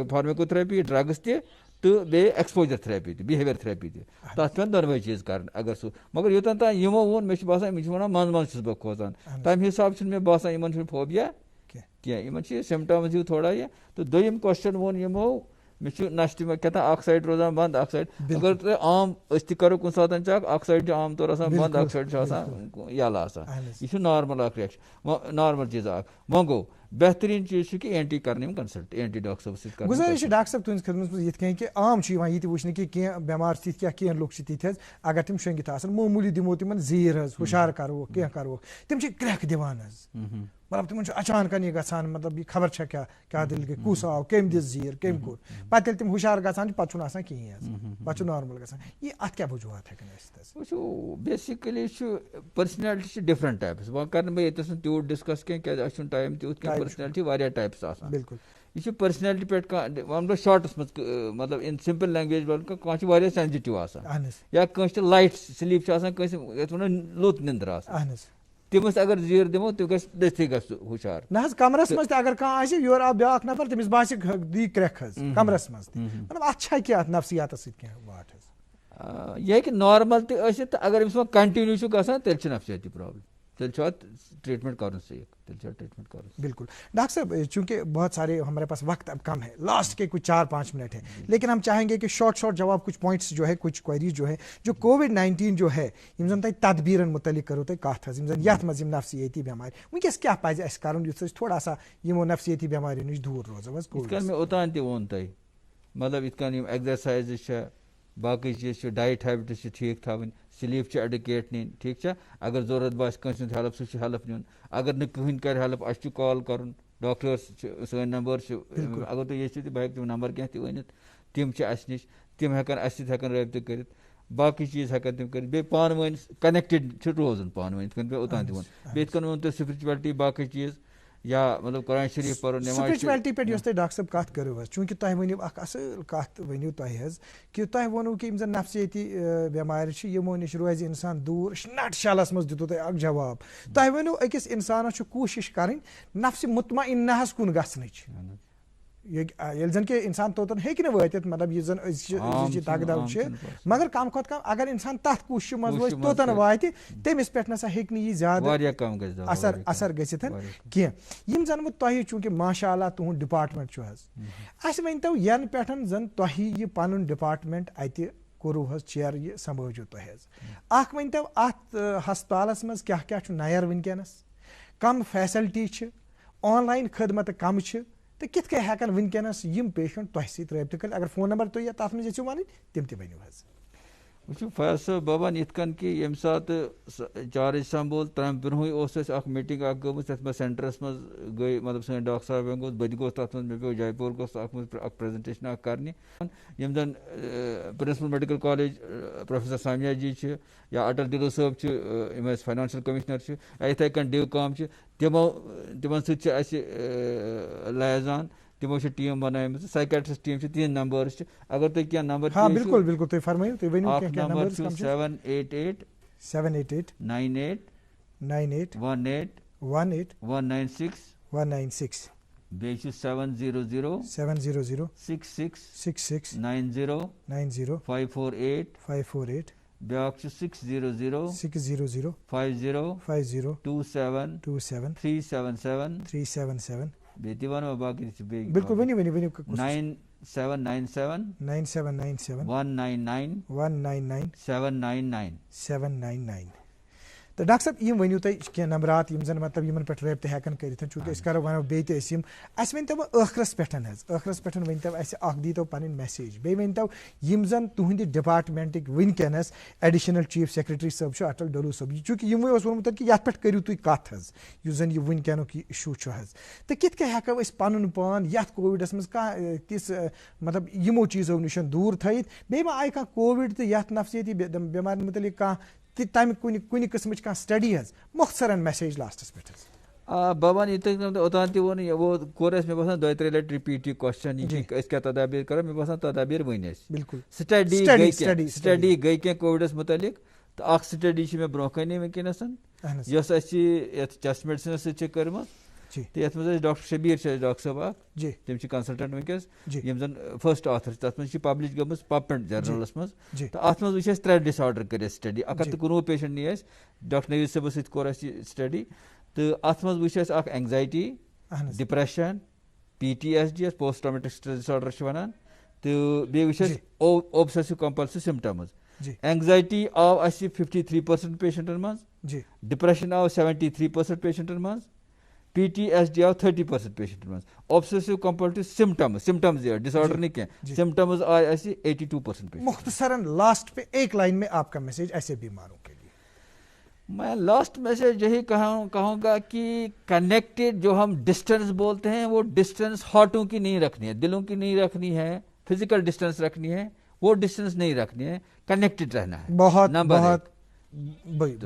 فارمیکو تھراپی ڈرگٕس تہِ تہٕ بیٚیہِ ایکسپوجر تھراپی تہِ بِہیویئر تھراپی تہِ تتھ پیٚن دۄنوے چیٖز کرٕنۍ اگر سُہ مگر یوٚتن تام یِمو ووٚن مےٚ چھُ باسان یِم چھِ وَنان منٛزٕ منٛزٕ چھُس بہٕ کھوژان تمہِ حسابہٕ چھُنہٕ مےٚ باسان یِمن چھُنہٕ فوبیا کینٛہہ یِمن چھِ سِمٹمز ہیوٗ تھوڑا یہِ تہٕ دوٚیِم کوسچن ووٚن یِمو مےٚ چھُ نشہِ تہِ کیٛاہ تام اکھ سایڈ روزان بنٛد اکھ سایڈ اگر تۄہہِ عام أسۍ تہِ کرو کُنہِ ساتہٕ چیک اکھ سایڈ چھُ عام طور آسان بنٛد اکھ سایڈ چھُ آسان یلہٕ آسان یہِ چھُ نارمل اکھ رِیکشن نارمل چیٖز اکھ وۄنۍ گوٚو بہتریٖن چیٖز چھُ کہِ این ٹی کرنہٕ یِم کنسلٹ این ٹی ڈاکٹر صٲبس سۭتۍ گُزٲرِش چھِ ڈاکٹر صٲب تُہٕنٛدِس خدمتس منٛز یِتھ کٔنۍ کہِ عام چھُ یِوان یہِ تہِ وٕچھنہٕ کہِ کینٛہہ بٮ۪مار چھِ تِتھۍ کینٛہہ لُکھ چھِ تِتھۍ حظ اگر تِم شۄنٛگِتھ آسان معموٗلی دِمو تِمن زیٖر حظ ہُشار کرہوکھ کینٛہہ کرہوکھ تِم چھِ کرٛٮ۪کھ دِوان حظ مطلب تِمن چھُ اچانکن یہِ گژھان مطلب یہِ خبر چھا کیٛاہ دٔلیٖل گٔے کُس آو کٔمۍ دِژ زیٖر کٔمۍ کوٚر پتہٕ ییٚلہِ تِم ہُشار گژھان چھِ پتہٕ چھُنہٕ آسان کِہینۍ حظ پتہٕ چھُ نارمل گژھان یہِ اتھ کیٛاہ وجوٗہات ہٮ۪کن ٲسِتھ حظ وٕچھو بیسِکلی چھُ پٔرسنیلٹی چھِ ڈِفرنٹ ٹایپٕس وۄنۍ کرٕ نہٕ بہٕ ییٚتٮ۪س نہٕ تیوٗت ڈِسکس کینٛہہ کیازِ اَسہِ چھُنہٕ ٹایم تیوٗت کینٛہہ پٔرسنیلٹی واریاہ ٹایپٕس آسان بِلکُل یہِ چھُ پٔرسنیلٹی پٮ۪ٹھ کانٛہہ وَنہٕ بہٕ شاٹس منٛز مطلب اِن سمپل لینگویج وَنہٕ کانٛہہ چھُ واریاہ سینزِٹِو آسان یا کٲنٛسہِ چھِ لایٹ سِلیٖپ چھِ آسان کٲنٛسہِ یَتھ وَنو لوٚت نِندٕر آسان تٔمِس اگر زیٖر دِمو تہِ گژھِ دٔستٕے گژھِ سُہ ہُشار نہ حظ کمرس منٛز تہِ اگر کانٛہہ آسہِ یورٕ آو بیاکھ نفر تٔمِس باسہِ دی کرٛٮ۪کھ حظ کمرس منٛز تہِ مطلب اتھ چھا کینٛہہ اتھ نفسِیاتس سۭتۍ کینٛہہ واٹھ حظ یہِ ہیٚکہِ نارمل تہِ ٲسِتھ تہٕ اگر أمِس وۄنۍ کنٹِنیوٗ چھُ گژھان تیٚلہِ چھِ نفسِیٲتی پرابلم تیٚلہِ چھُ اتھ ٹریٹمنٹ کرُن سیف تیٚلہِ چھُ اتھ ٹریٹمنٹ کرُن بالکل ڈاکٹر صاحب چونکہ بہت سارے ہمارے پاس وقت اب کم ہے لاسٹ کے کچھ 4-5 منٹ ہے لیکن ہم چاہیں گے کہ شارٹ جواب کچھ پوائنٹس جو ہے کچھ کوئریز جو ہے جو کووِڈ-19 جو ہے یم زن تۄہہِ تدبیٖرن متعلق کرو تۄہہِ کتھ حظ یم زن یتھ منٛز یم نفسِیٲتی بٮ۪مارِ وٕنکیٚس کیٛاہ پزِ اَسہِ کرُن یُتھ أسۍ تھوڑا سا یِمو نفسِیٲتی بٮ۪ماریو نِش دوٗر روزو حظ یِتھ کٔنۍ مےٚ اوٚتانۍ تہِ ووٚن تۄہہِ مطلب یِتھ کٔنۍ یِم ایگزرسایزٕ چھےٚ باقٕے چیٖز چھِ ڈایٹ ہیبٹٕس چھِ ٹھیٖک تھاوٕنۍ سِلیٖپ چھِ ایڈُکیٹ نِنۍ ٹھیٖک چھا اگر ضروٗرت باسہِ کٲنٛسہِ ہُنٛد ہیلٕپ سُہ چھُ ہیلٕپ نیُن اگر نہٕ کٕہٕنۍ کرِ ہیلٕپ اَسہِ چھُ کال کرُن ڈاکٹٲرٕس چھِ سٲنۍ نمبر چھِ اگر تُہۍ ییٚژھِو تہِ بہٕ ہٮ۪کہٕ تِم نمبر کینٛہہ تہِ ؤنِتھ تِم چھِ اَسہِ نِش تِم ہٮ۪کن اَسہِ سۭتۍ ہٮ۪کن رٲبطہٕ کٔرِتھ باقی چیز ہیکن تم کر بیٚیہِ پانہٕ ؤنۍ کنیکٹڈ چھُ روزُن پانہٕ ؤنۍ یِتھ کٔنۍ اوٚتام تہِ ووٚن بیٚیہِ یِتھ کٔنۍ ووٚن تۄہہِ سپرچویلٹی باقٕے چیٖز یا مطلب قرآن شریٖف پرُن سپرچویلٹی پٮ۪ٹھ یۄس تۄہہِ ڈاکٹر صٲب کتھ کٔرٕو حظ چوٗنٛکہِ تۄہہِ ؤنِو اکھ اصٕل کتھ ؤنِو تۄہہِ حظ کہِ تۄہہِ ووٚنوُ کہِ یِم زن نفسیٲتی بٮ۪مارِ چھِ یِمو نِش روزِ اِنسان دوٗر نٹ شلس منٛز دِتوٗ تۄہہِ اکھ جواب تۄہہِ ؤنِو أکِس اِنسانس چھُ کوٗشِش کرٕنۍ نفسہِ مطمئنہس کُن گژھنٕچ ییٚلہِ زن کہِ اِنسان توٚتن ہیٚکہِ نہٕ وٲتِتھ مطلب یُس زن أزچہِ دگ دو چھِ مگر کم کھۄتہٕ کم اگر اِنسان تتھ کوٗششہِ منٛز روزِ توٚتن واتہِ تٔمِس پٮ۪ٹھ نسا ہیٚکہِ نہٕ یہِ زیادٕ اثر گٔژھِتھ کینٛہہ یِم زن وۄنۍ تۄہہِ چوٗنٛکہِ ماشاء اللہ تُہُنٛد ڈپارٹمنٹ چھُ حظ اسہِ ؤنۍتو ینہٕ پٮ۪ٹھ زن تۄہہِ یہِ پنُن ڈپارٹمنٹ اتہِ کوٚروٕ حظ چیرٕ یہِ سمبٲجِو تۄہہِ حظ اکھ ؤنۍتو اتھ ہسپتالس منٛز کیاہ کیاہ چھُ نیر وٕنکیٚنس کم فیسلٹی چھِ آن لاین خدمتہٕ کم چھِ تہٕ کِتھ کٔنۍ ہٮ۪کن وٕنکیٚنس یِم پیشنٹ تۄہہِ سۭتۍ رٲبطہٕ کٔرِتھ اگر فون نمبر تُہۍ تتھ منٛز یژھِو وَنٕنۍ تِم تہِ ؤنِو حظ وٕچھِو فیاض صٲب بابان یِتھ کٔنۍ کہِ ییٚمہِ ساتہٕ چارٕج سمبول تَمہِ برونٛہٕے اوس اَسہِ اکھ میٖٹِنٛگ اکھ گٔمٕژ یَتھ منٛز سینٹرس منٛز گٔے مطلب سٲنۍ ڈاکٹر صاحب گوٚژھ بہٕ تہِ گوٚژھ تَتھ منٛز مےٚ پیوٚو جے پوٗر گوٚژھ اَتھ منٛز اکھ پریزنٹیشن اکھ کرنہِ یِم زن principal medical college professor Samiya جی چھِ یا اٹل ڈِلو صٲب چھِ یِم اَسہِ فاینانشل کٔمِشنر چھِ یا یِتھٕے کٔنۍ ڈِو کام چھِ تِمن سۭتۍ چھِ اَسہِ لیزان تِمو چھِ ٹیٖم بنٲومٕژ سایکیٹرسٹ ٹیٖم چھِ تِہنٛدۍ نمبر چھِ اگر تُہۍ کینٛہہ نمبر اکھ نمبر چھُ 788 98 18 196 بیٚیہِ چھُ 700 66 90 548 بیٛاکھ چھُ 600 50 27 377 بیٚیہِ تہِ وَنو باقٕے تہِ چھِ بیٚیہِ بِلکُل ؤنِو 9797 199 799 تہٕ ڈاکٹر صٲب یِم ؤنِو تُہۍ کینٛہہ نمبرات یِم زن مطلب یِمن پٮ۪ٹھ رٲبطہٕ ہٮ۪کن کٔرِتھ چوٗنٛکہِ أسۍ کرو ونو بیٚیہِ تہِ أسۍ یِم اَسہِ ؤنۍتو وۄنۍ ٲخرس پٮ۪ٹھ حظ ٲخرس پٮ۪ٹھ ؤنۍتو اَسہِ اکھ دیٖتو پنٕنۍ میسیج بیٚیہِ ؤنۍتو یِم زن تُہنٛدِ ڈپارٹمنٹٕکۍ وٕنکیٚنس ایڈِشنل چیٖف سیکرٹری صٲب چھُ اٹل ڈولو صٲب چوٗنٛکہِ یِموٕے اوس ووٚنمُت کہِ یتھ پٮ۪ٹھ کٔرِو تُہۍ کتھ حظ یُس زن یہِ وٕنکیٚنُک یہِ اِشوٗ چھُ حظ تہٕ کِتھ کٔنۍ ہٮ۪کو أسۍ پنُن پان یتھ کووِڈس منٛز کانٛہہ تِژھ مطلب یِمو چیٖزو نِش دوٗر تھٲیِتھ بیٚیہِ ما آیہِ کانٛہہ کووِڈ تہٕ یتھ نفسیٲتی بٮ۪مارٮ۪ن مُتعلق کانٛہہ تہِ تمہِ کُنہِ قٕسمٕچ کانٛہہ سٹڈی حظ مۄخصرن میسیج لاسٹس پٮ۪ٹھ حظ بابان یہِ تۄہہِ اوٚتام تہِ ووٚن یہِ کوٚر اَسہِ مےٚ باسان 2-3 لٹہِ رِپیٖٹ یہِ کوسچن یہِ أسۍ کیٛاہ تدابیٖر کرو مےٚ باسان تدابیٖر ؤنۍ اَسہِ بِلکُل سٹڈی گٔے کینٛہہ کووِڈس مُتعلق تہٕ اکھ سٹڈی چھِ مےٚ برونٛہہ کَنی وٕنکیٚنس یۄس اَسہِ یتھ چیسٹ میڈِسنس سۭتۍ چھِ کٔرمٕژ تہٕ یتھ منٛز اَسہِ ڈاکٹر شبیٖر چھِ اَسہِ ڈاکٹر صٲب اکھ تِم چھِ کنسلٹنٹ وٕنکیٚس یِم زن فٔسٹ آتھر چھِ تتھ منٛز چھِ پبلش گٔمٕژ پپنٹ جرنلس منٛز تہٕ اتھ منٛز وٕچھ اَسہِ 3 ڈِس آرڈر کٔرۍ اَسہِ سٹڈی 119 پیشنٹ نی اَسہِ ڈاکٹر نویٖد صٲبس سۭتۍ کوٚر اَسہِ یہِ سٹڈی تہٕ اتھ منٛز وٕچھ اَسہِ اکھ اینگزایٹی ڈپریشن PTSD یَتھ پوسٹ ٹرامیٹِک سٹریس ڈِسآرڈر چھِ وَنان تہٕ بیٚیہِ وٕچھ اَسہِ اوبسیسِو کمپلسِو سِمپٹمٕز اینگزایٹی آو اَسہِ 53% پیشنٹن منٛز ڈپریشن آو 73% پیشنٹن منٛز PTSD آو 30% پیشنٹن منٛز اوبسیسِو کمپلسِو سمٹمز یہِ ڈِسآرڈر نہٕ کینٛہہ سمٹمز آے اَسہِ 82%. مختصراً لاسٹ پہ ایک لائن میں آپ کا میسج ایسے بیماروں کے لیے. میں لاسٹ میسج یہی کہوں گا کہ کنیکٹڈ جو ہم ڈسٹینس بولتے ہیں وہ ڈسٹینس ہارٹوں کی نہیں رکھنی ہے, دلوں کی نہیں رکھنی ہے, فزیکل ڈسٹینس رکھنی ہے, وہ ڈسٹینس نہیں رکھنی ہے, کنیکٹڈ رہنا ہے.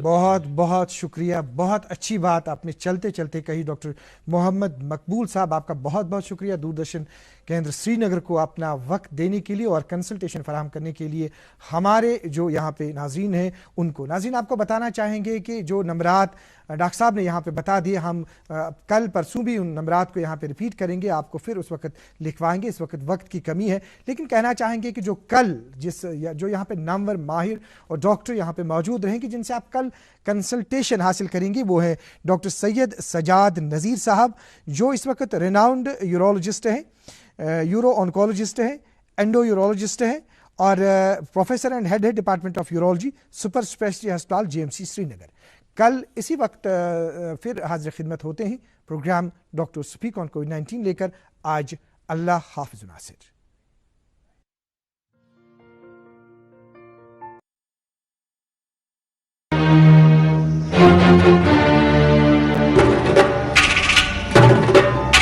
بہت بہت شکریہ, بہت اچھی بات آپ نے چلتے چلتے کہی. ڈاکٹر محمد مقبول صاحب آپ کا بہت بہت شکریہ دوردرشن کیندر سری نگر کو اپنا وقت دینے کے لیے اور کنسلٹیشن فراہم کرنے کے لیے. ہمارے جو یہاں پہ ناظرین ہیں ان کو, ناظرین آپ کو بتانا چاہیں گے کہ جو نمبرات ڈاکٹر صاحب نے یہاں پہ بتا دیے, ہم کل پرسوں بھی ان نمبرات کو یہاں پہ ریپیٹ کریں گے, آپ کو پھر اس وقت لکھوائیں گے, اس وقت وقت کی کمی ہے. لیکن کہنا چاہیں گے کہ جو کل جو یہاں پہ نامور ماہر اور ڈاکٹر یہاں پہ موجود رہیں گے جن سے آپ کل کنسلٹیشن حاصل کریں گے, وہ ہے ڈاکٹر سید سجاد نذیر صاحب جو اس وقت ریناؤنڈ یورولوجسٹ ہیں, یورو آنکولوجسٹ ہیں, اینڈو یورولوجسٹ ہیں اور professor and head department of urology super speciality ہسپتال JMC سری نگر. کل اسی وقت پھر حاضر خدمت ہوتے ہیں پروگرام ڈاکٹر سپیک آن کووڈ-19 لے کر. آج اللہ حافظ ناصر.